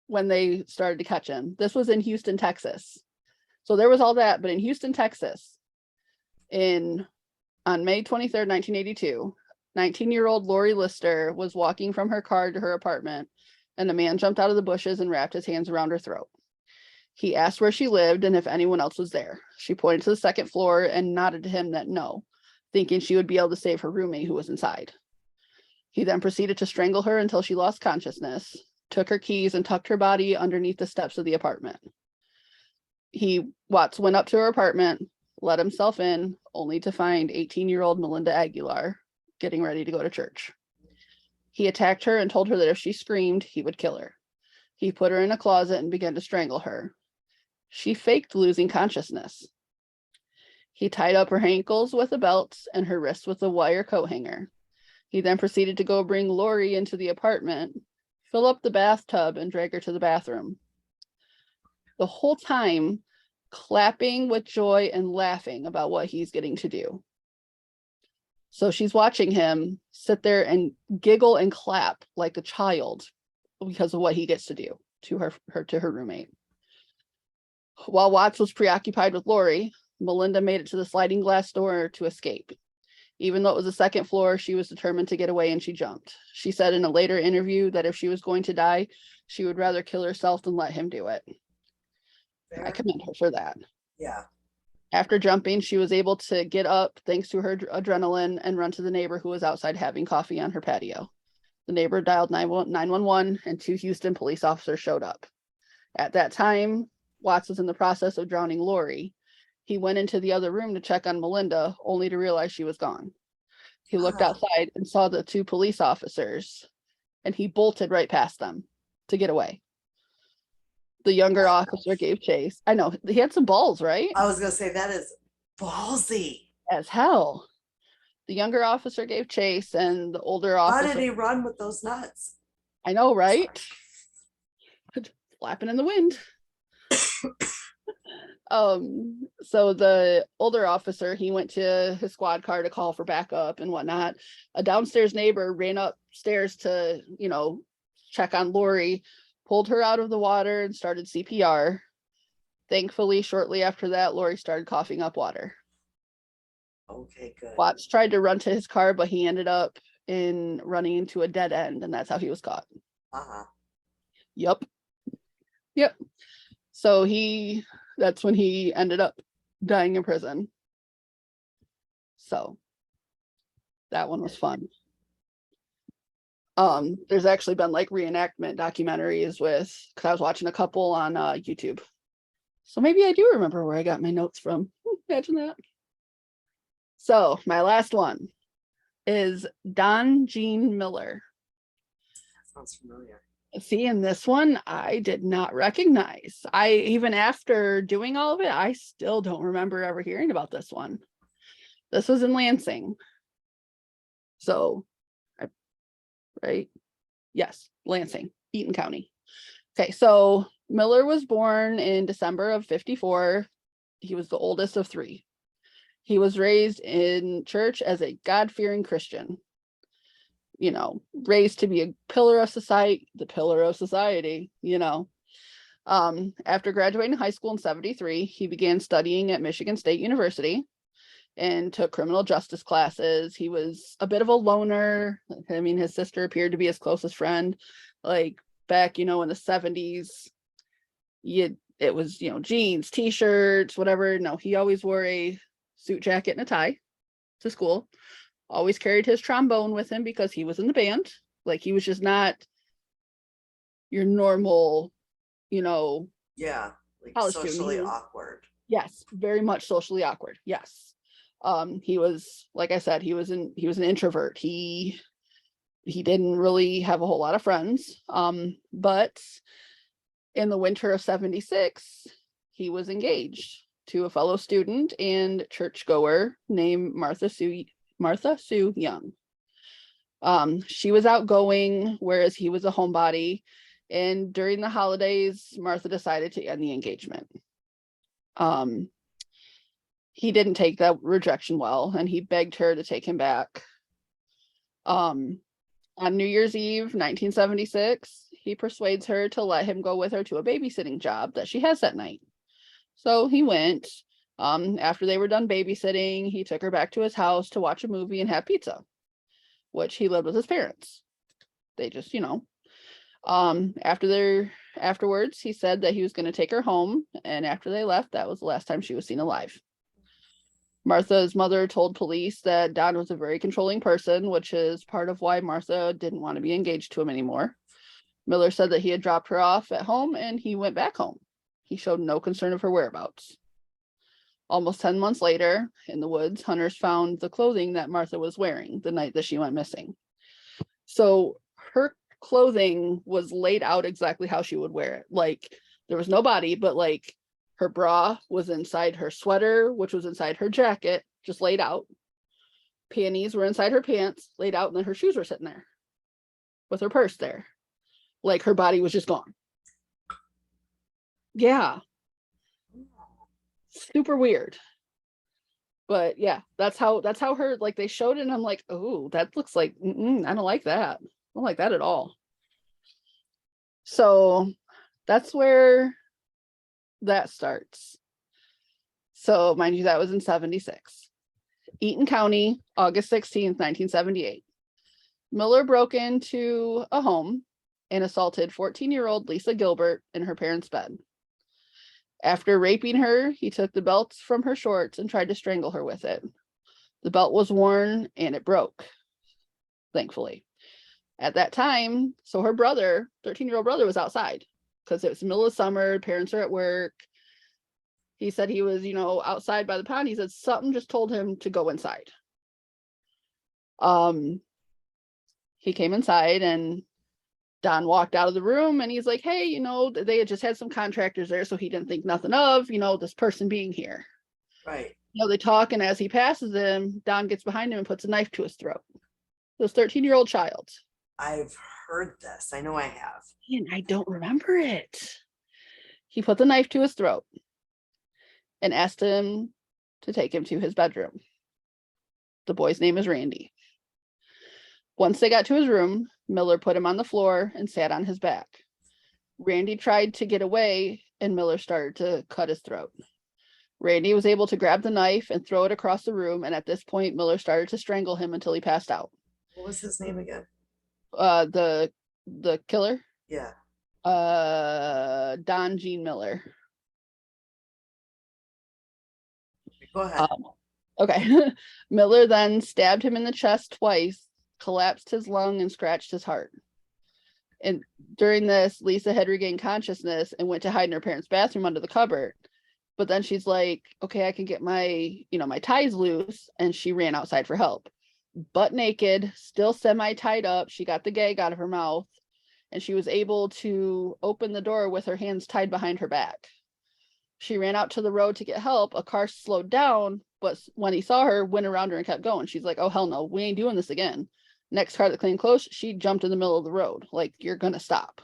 when they started to catch him. This was in Houston, Texas. So there was all that, but in Houston, Texas, on May 23rd, 1982, 19-year-old Lori Lister was walking from her car to her apartment, and a man jumped out of the bushes and wrapped his hands around her throat. He asked where she lived and if anyone else was there. She pointed to the 2nd floor and nodded to him that no, thinking she would be able to save her roommate who was inside. He then proceeded to strangle her until she lost consciousness, took her keys, and tucked her body underneath the steps of the apartment. Watts went up to her apartment, let himself in, only to find 18-year-old Melinda Aguilar getting ready to go to church. He attacked her and told her that if she screamed, he would kill her. He put her in a closet and began to strangle her. She faked losing consciousness. He tied up her ankles with a belt and her wrists with a wire coat hanger. He then proceeded to go bring Lori into the apartment, fill up the bathtub, and drag her to the bathroom. The whole time, clapping with joy and laughing about what he's getting to do. So she's watching him sit there and giggle and clap like a child because of what he gets to do to her roommate. While Watts was preoccupied with Lori, Melinda made it to the sliding glass door to escape. Even though it was the 2nd floor, she was determined to get away, and she jumped. She said in a later interview that if she was going to die, she would rather kill herself than let him do it. Fair. I commend her for that. Yeah. After jumping, she was able to get up thanks to her adrenaline and run to the neighbor who was outside having coffee on her patio. The neighbor dialed 911 and 2 Houston police officers showed up. At that time, Watts was in the process of drowning Lori. He went into the other room to check on Melinda, only to realize she was gone. He looked outside and saw the 2 police officers, and he bolted right past them to get away. The younger officer gave chase. I know, he had some balls, right? I was going to say, that is ballsy. As hell. The younger officer gave chase, and the older officer... How did he run with those nuts? I know, right? Flapping in the wind. So the older officer, he went to his squad car to call for backup and whatnot. A downstairs neighbor ran upstairs to, check on Lori, pulled her out of the water and started CPR. Thankfully, shortly after that, Lori started coughing up water. Okay, good. Watts tried to run to his car, but he ended up running into a dead end, and that's how he was caught. Uh-huh. Yep. So that's when he ended up dying in prison. So that one was fun. There's actually been like reenactment documentaries because I was watching a couple on YouTube. So maybe I do remember where I got my notes from. Imagine that. So my last one is Don Gene Miller. That sounds familiar. See, in this one, I did not recognize. Even after doing all of it, I still don't remember ever hearing about this one. This was in Lansing. So, right? Yes, Lansing, Eaton County. Okay, so Miller was born in December of 1954. He was the oldest of three. He was raised in church as a God-fearing Christian. Raised to be a pillar of society, the pillar of society, After graduating high school in 1973, he began studying at Michigan State University and took criminal justice classes. He was a bit of a loner. I mean, his sister appeared to be his closest friend. Like back, in the 1970s, it was, jeans, t-shirts, whatever. No, he always wore a suit jacket and a tie to school. Always carried his trombone with him because he was in the band. Like he was just not your normal, Yeah, like college socially student. awkward. Yes, very much socially awkward. Yes. He was, like I said, he was an introvert. He didn't really have a whole lot of friends. But in the winter of 1976, he was engaged to a fellow student and churchgoer named Martha Sue Young. She was outgoing, whereas he was a homebody. And during the holidays, Martha decided to end the engagement. He didn't take that rejection well, and he begged her to take him back. On New Year's Eve, 1976, he persuades her to let him go with her to a babysitting job that she has that night. So he went. After they were done babysitting, he took her back to his house to watch a movie and have pizza, which he lived with his parents. They just, afterwards, he said that he was going to take her home. And after they left, that was the last time she was seen alive. Martha's mother told police that Don was a very controlling person, which is part of why Martha didn't want to be engaged to him anymore. Miller said that he had dropped her off at home and he went back home. He showed no concern of her whereabouts. Almost 10 months later, in the woods, hunters found the clothing that Martha was wearing the night that she went missing. So her clothing was laid out exactly how she would wear it. Like there was no body, but like her bra was inside her sweater, which was inside her jacket, just laid out. Panties were inside her pants, laid out, and then her shoes were sitting there with her purse there. Like her body was just gone. Yeah. Super weird. But yeah, that's how her, like they showed it and I'm like, oh, that looks like, I don't like that. I don't like that at all. So that's where that starts. So mind you, that was in 1976. Eaton County, August 16th, 1978. Miller broke into a home and assaulted 14-year-old Lisa Gilbert in her parents' bed. After raping her, he took the belt from her shorts and tried to strangle her with it. The belt was worn and it broke, thankfully. At that time, so her brother, 13-year-old brother, was outside because it was the middle of summer, parents are at work. He said he was, outside by the pond. He said something just told him to go inside. He came inside and Don walked out of the room and he's like, hey, they had just had some contractors there, so he didn't think nothing of, this person being here. Right. They talk, and as he passes him, Don gets behind him and puts a knife to his throat. This 13-year-old child. I've heard this. I know I have. And I don't remember it. He put the knife to his throat. and asked him to take him to his bedroom. The boy's name is Randy. Once they got to his room, Miller put him on the floor and sat on his back. Randy tried to get away, and Miller started to cut his throat. Randy was able to grab the knife and throw it across the room, and at this point, Miller started to strangle him until he passed out. What was his name again? The killer, Yeah. Don Gene Miller. Go ahead. Okay. Miller then stabbed him in the chest twice, collapsed his lung, and scratched his heart. And during this, Lisa had regained consciousness and went to hide in her parents' bathroom under the cupboard. But then she's like, okay, I can get my ties loose. And she ran outside for help. Butt naked, still semi-tied up. She got the gag out of her mouth, and she was able to open the door with her hands tied behind her back. She ran out to the road to get help. A car slowed down, but when he saw her, went around her and kept going. She's like, oh, hell no, we ain't doing this again. Next car that came close, she jumped in the middle of the road. Like, you're going to stop.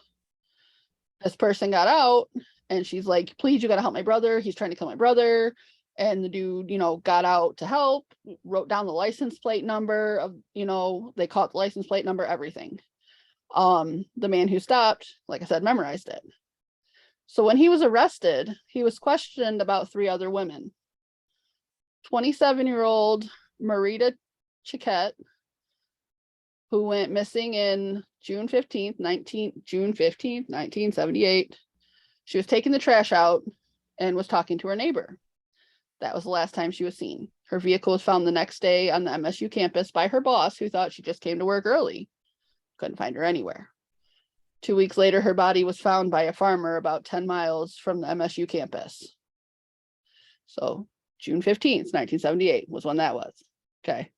This person got out, and she's like, please, you got to help my brother. He's trying to kill my brother. And the dude, got out to help, wrote down the license plate number of, they caught the license plate number, everything. The man who stopped, like I said, memorized it. So when he was arrested, he was questioned about 3 other women. 27-year-old Marita Chiquette, who went missing in June 15th, 1978. She was taking the trash out and was talking to her neighbor. That was the last time she was seen. Her vehicle was found the next day on the MSU campus by her boss, who thought she just came to work early. Couldn't find her anywhere. 2 weeks later, her body was found by a farmer about 10 miles from the MSU campus. So June 15th, 1978 was when that was. Okay.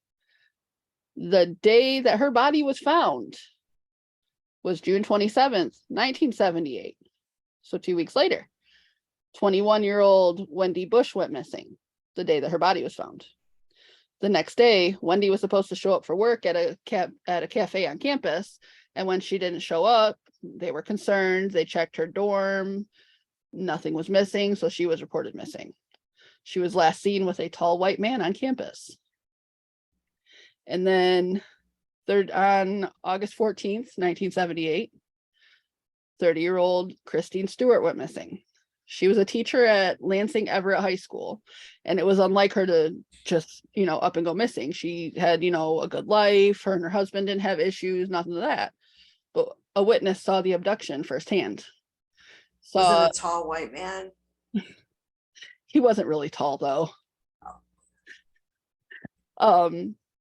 The day that her body was found was June 27th, 1978. So 2 weeks later, 21-year-old Wendy Bush went missing the day that her body was found. The next day, Wendy was supposed to show up for work at a cafe on campus. And when she didn't show up, they were concerned. They checked her dorm. Nothing was missing, so she was reported missing. She was last seen with a tall white man on campus. And then on August 14th, 1978, 30-year-old Christine Stewart went missing. She was a teacher at Lansing Everett High School, and it was unlike her to just, up and go missing. She had, a good life. Her and her husband didn't have issues, nothing of that. But a witness saw the abduction firsthand. Was it a tall white man? He wasn't really tall, though.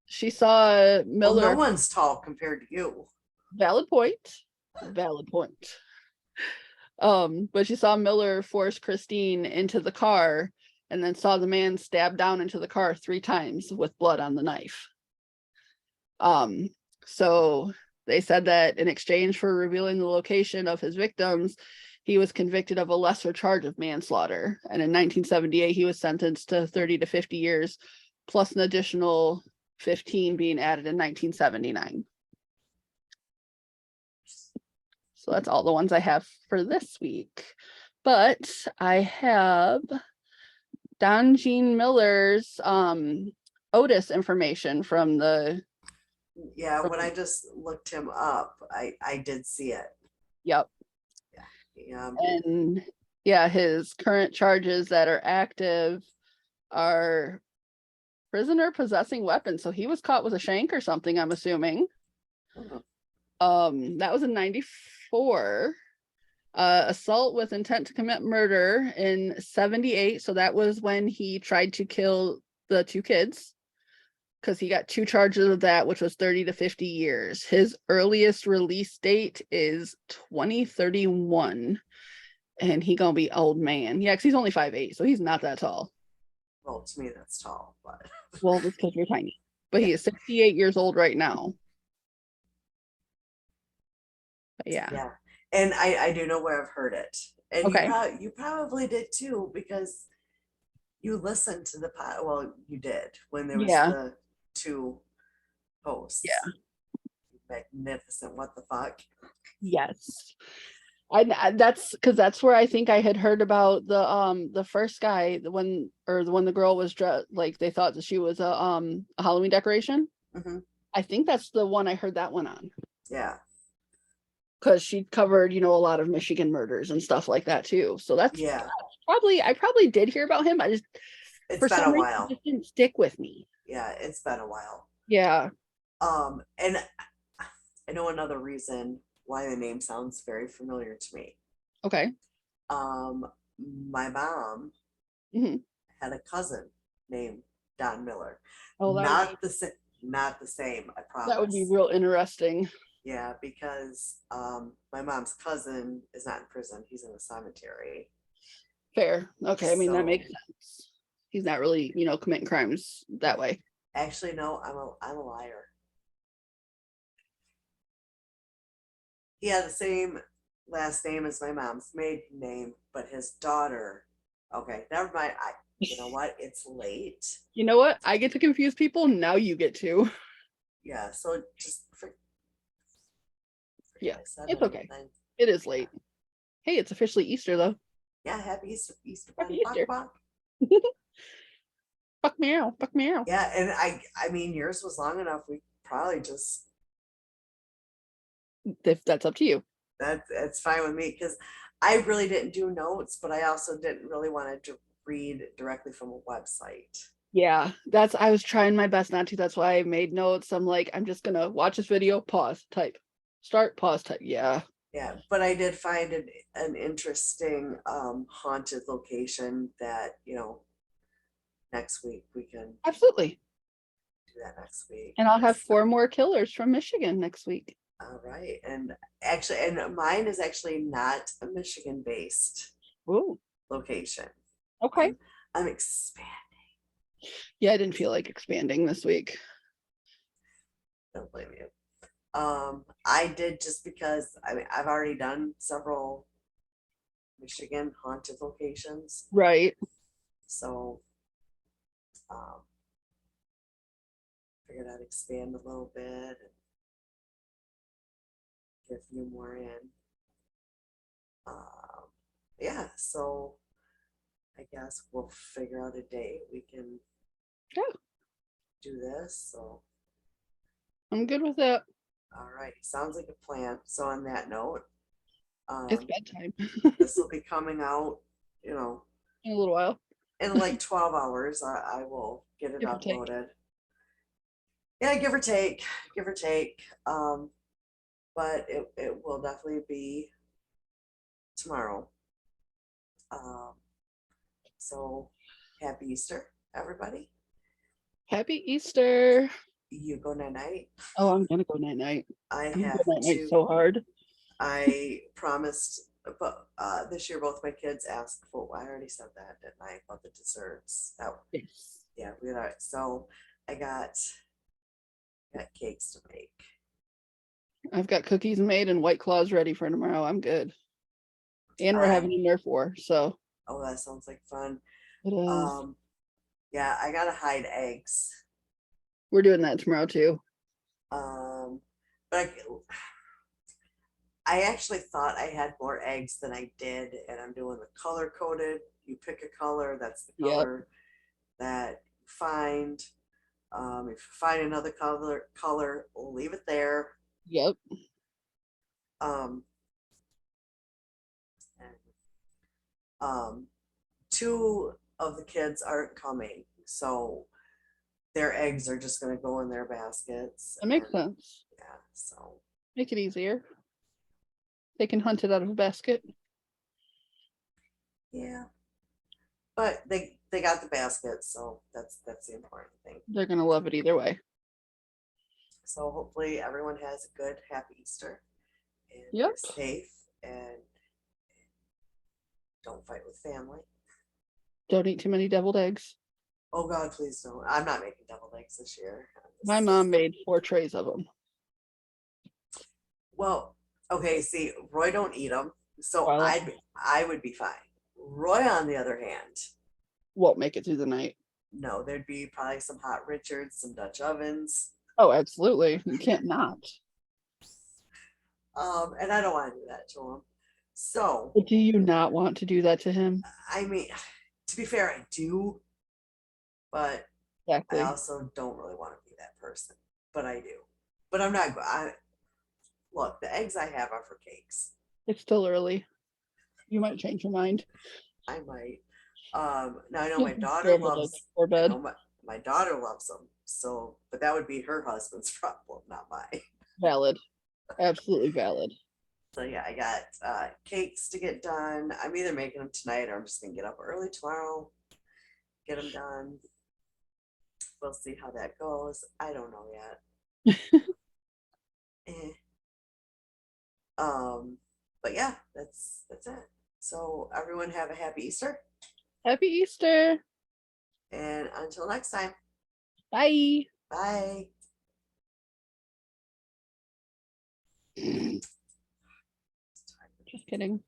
She saw Miller. Well, no one's tall compared to you. Valid point. But she saw Miller force Christine into the car and then saw the man stab down into the car 3 times with blood on the knife. So they said that in exchange for revealing the location of his victims, he was convicted of a lesser charge of manslaughter. And in 1978, he was sentenced to 30 to 50 years, plus an additional 15 being added in 1979. So that's all the ones I have for this week. But I have Don Gene Miller's Otis information from the. Yeah, when I just looked him up, I did see it. Yep. Yeah. And yeah, his current charges that are active are prisoner possessing weapons. So he was caught with a shank or something, I'm assuming. That was in 94. Assault with intent to commit murder in 78. So that was when he tried to kill the 2 kids, because he got 2 charges of that, which was 30 to 50 years. His earliest release date is 2031, and he gonna be old man. Yeah, because he's only 5'8", so he's not that tall. Well, to me, that's tall, but. Well, it's because you're tiny. But he is 68 years old right now. But yeah. Yeah. And I do know where I've heard it. And Okay. you probably did too, because you listened to the pod. Well, you did when there was the 2 posts. Yeah. Magnificent. What the fuck? Yes. That's because that's where I think I had heard about the first guy, the one or the one the girl was like they thought that she was a Halloween decoration. Hmm. I think that's the one I heard that one on Yeah, because she covered, a lot of Michigan murders and stuff like that too. So that's yeah. probably I probably did hear about him. I just It's for been some a reason it while. just didn't stick with me. Yeah, it's been a while. Yeah. And I know another reason why the name sounds very familiar to me. Okay. Um, my mom Hmm. had a cousin named Don Miller. Oh, Not the same, not the same, I that would be promise. real interesting. Yeah, because my mom's cousin is not in prison. He's in the cemetery. Fair. Okay. I mean, that makes So sense. He's not really, committing crimes that way. actually, no, I'm a liar. He had the same last name as my mom's maiden name, but his daughter. Okay, never mind. You know what? It's late. You know what? I get to confuse people. Now you get to. Yeah, so just forget Yeah, I said it's okay. anything. It is Yeah, late. Hey, it's officially Easter though. yeah. Happy Easter, Easter Happy bunny, bok Easter. bok. Fuck meow. Fuck meow. Yeah, and I mean, yours was long enough. We probably just If that's up to you. that's fine with me because I really didn't do notes, but I also didn't really want to read directly from a website. Yeah, I was trying my best not to. That's why I made notes. I'm like, I'm just gonna watch this video, pause, type, start, pause, type. Yeah, Yeah, but I did find an interesting haunted location that next week we can absolutely. do that next week. And I'll have 4 more killers from Michigan next week. All right, and actually, and mine is actually not a Michigan based Ooh, location. okay. I'm expanding. Yeah, I didn't feel like expanding this week. Don't blame you. I did just because I mean I've already done several Michigan haunted locations, Right. so um, figured I'd expand a little bit and get a few more in. Um, yeah, so I guess we'll figure out a day we can Yeah, do this. So, I'm good with that. all right, sounds like a plan. So on that note, It's um, bedtime this will be coming out, in a little while. in like 12 hours. I will get it Give or take. uploaded. Yeah, give or take, give or take. But it will definitely be tomorrow. Um, so happy Easter, everybody. Happy Easter. You go night night. Oh, I'm gonna go night night. I I'm gonna have go night night to. so hard. I promised, but this year both my kids asked for. I already said that, didn't I? About the desserts. That Yes. yeah, we got. So I got cakes to make. I've got cookies made and White Claws ready for tomorrow. I'm good. And we're I having a Nerf war, so Oh, that sounds like fun. it is. Um, yeah, I gotta hide eggs. We're doing that tomorrow too. Um, but I actually thought I had more eggs than I did, and I'm doing the color coded. You pick a color, that's the Yep. color that you find. If you find another color, we'll leave it there. Yep. Um, and, um, two of the kids aren't coming, so their eggs are just going to go in their baskets. That makes And sense. yeah, so Make it easier. They can hunt it out of a basket. yeah, but they got the basket, so that's the important thing. They're gonna love it either way. So hopefully everyone has a good, happy Easter, and Yep. you're safe and don't fight with family. Don't eat too many deviled eggs. Oh God, please don't. I'm not making deviled eggs this year. My mom made 4 trays of them. Well, okay. See, Roy don't eat them, so Well, I would be fine. Roy, on the other hand, won't make it through the night. no, there'd be probably some hot Richards, some Dutch ovens. Oh, absolutely. You can't not. And I don't want to do that to him. So, But do you not want to do that to him? I mean, to be fair, I do, but I Exactly. also don't really want to be that person. But I do. But I'm not. Look, the eggs I have are for cakes. It's still early. You might change your mind. I might. Now I know my You'll daughter still the loves. before I bed. know my daughter loves them. So, but that would be her husband's problem, not mine. Valid. Absolutely valid. So yeah, I got cakes to get done. I'm either making them tonight or I'm just gonna get up early tomorrow, get them done. We'll see how that goes. I don't know yet. Eh. But yeah, that's it. So everyone have a happy Easter, Happy Easter. and until next time, Bye. bye. Just kidding.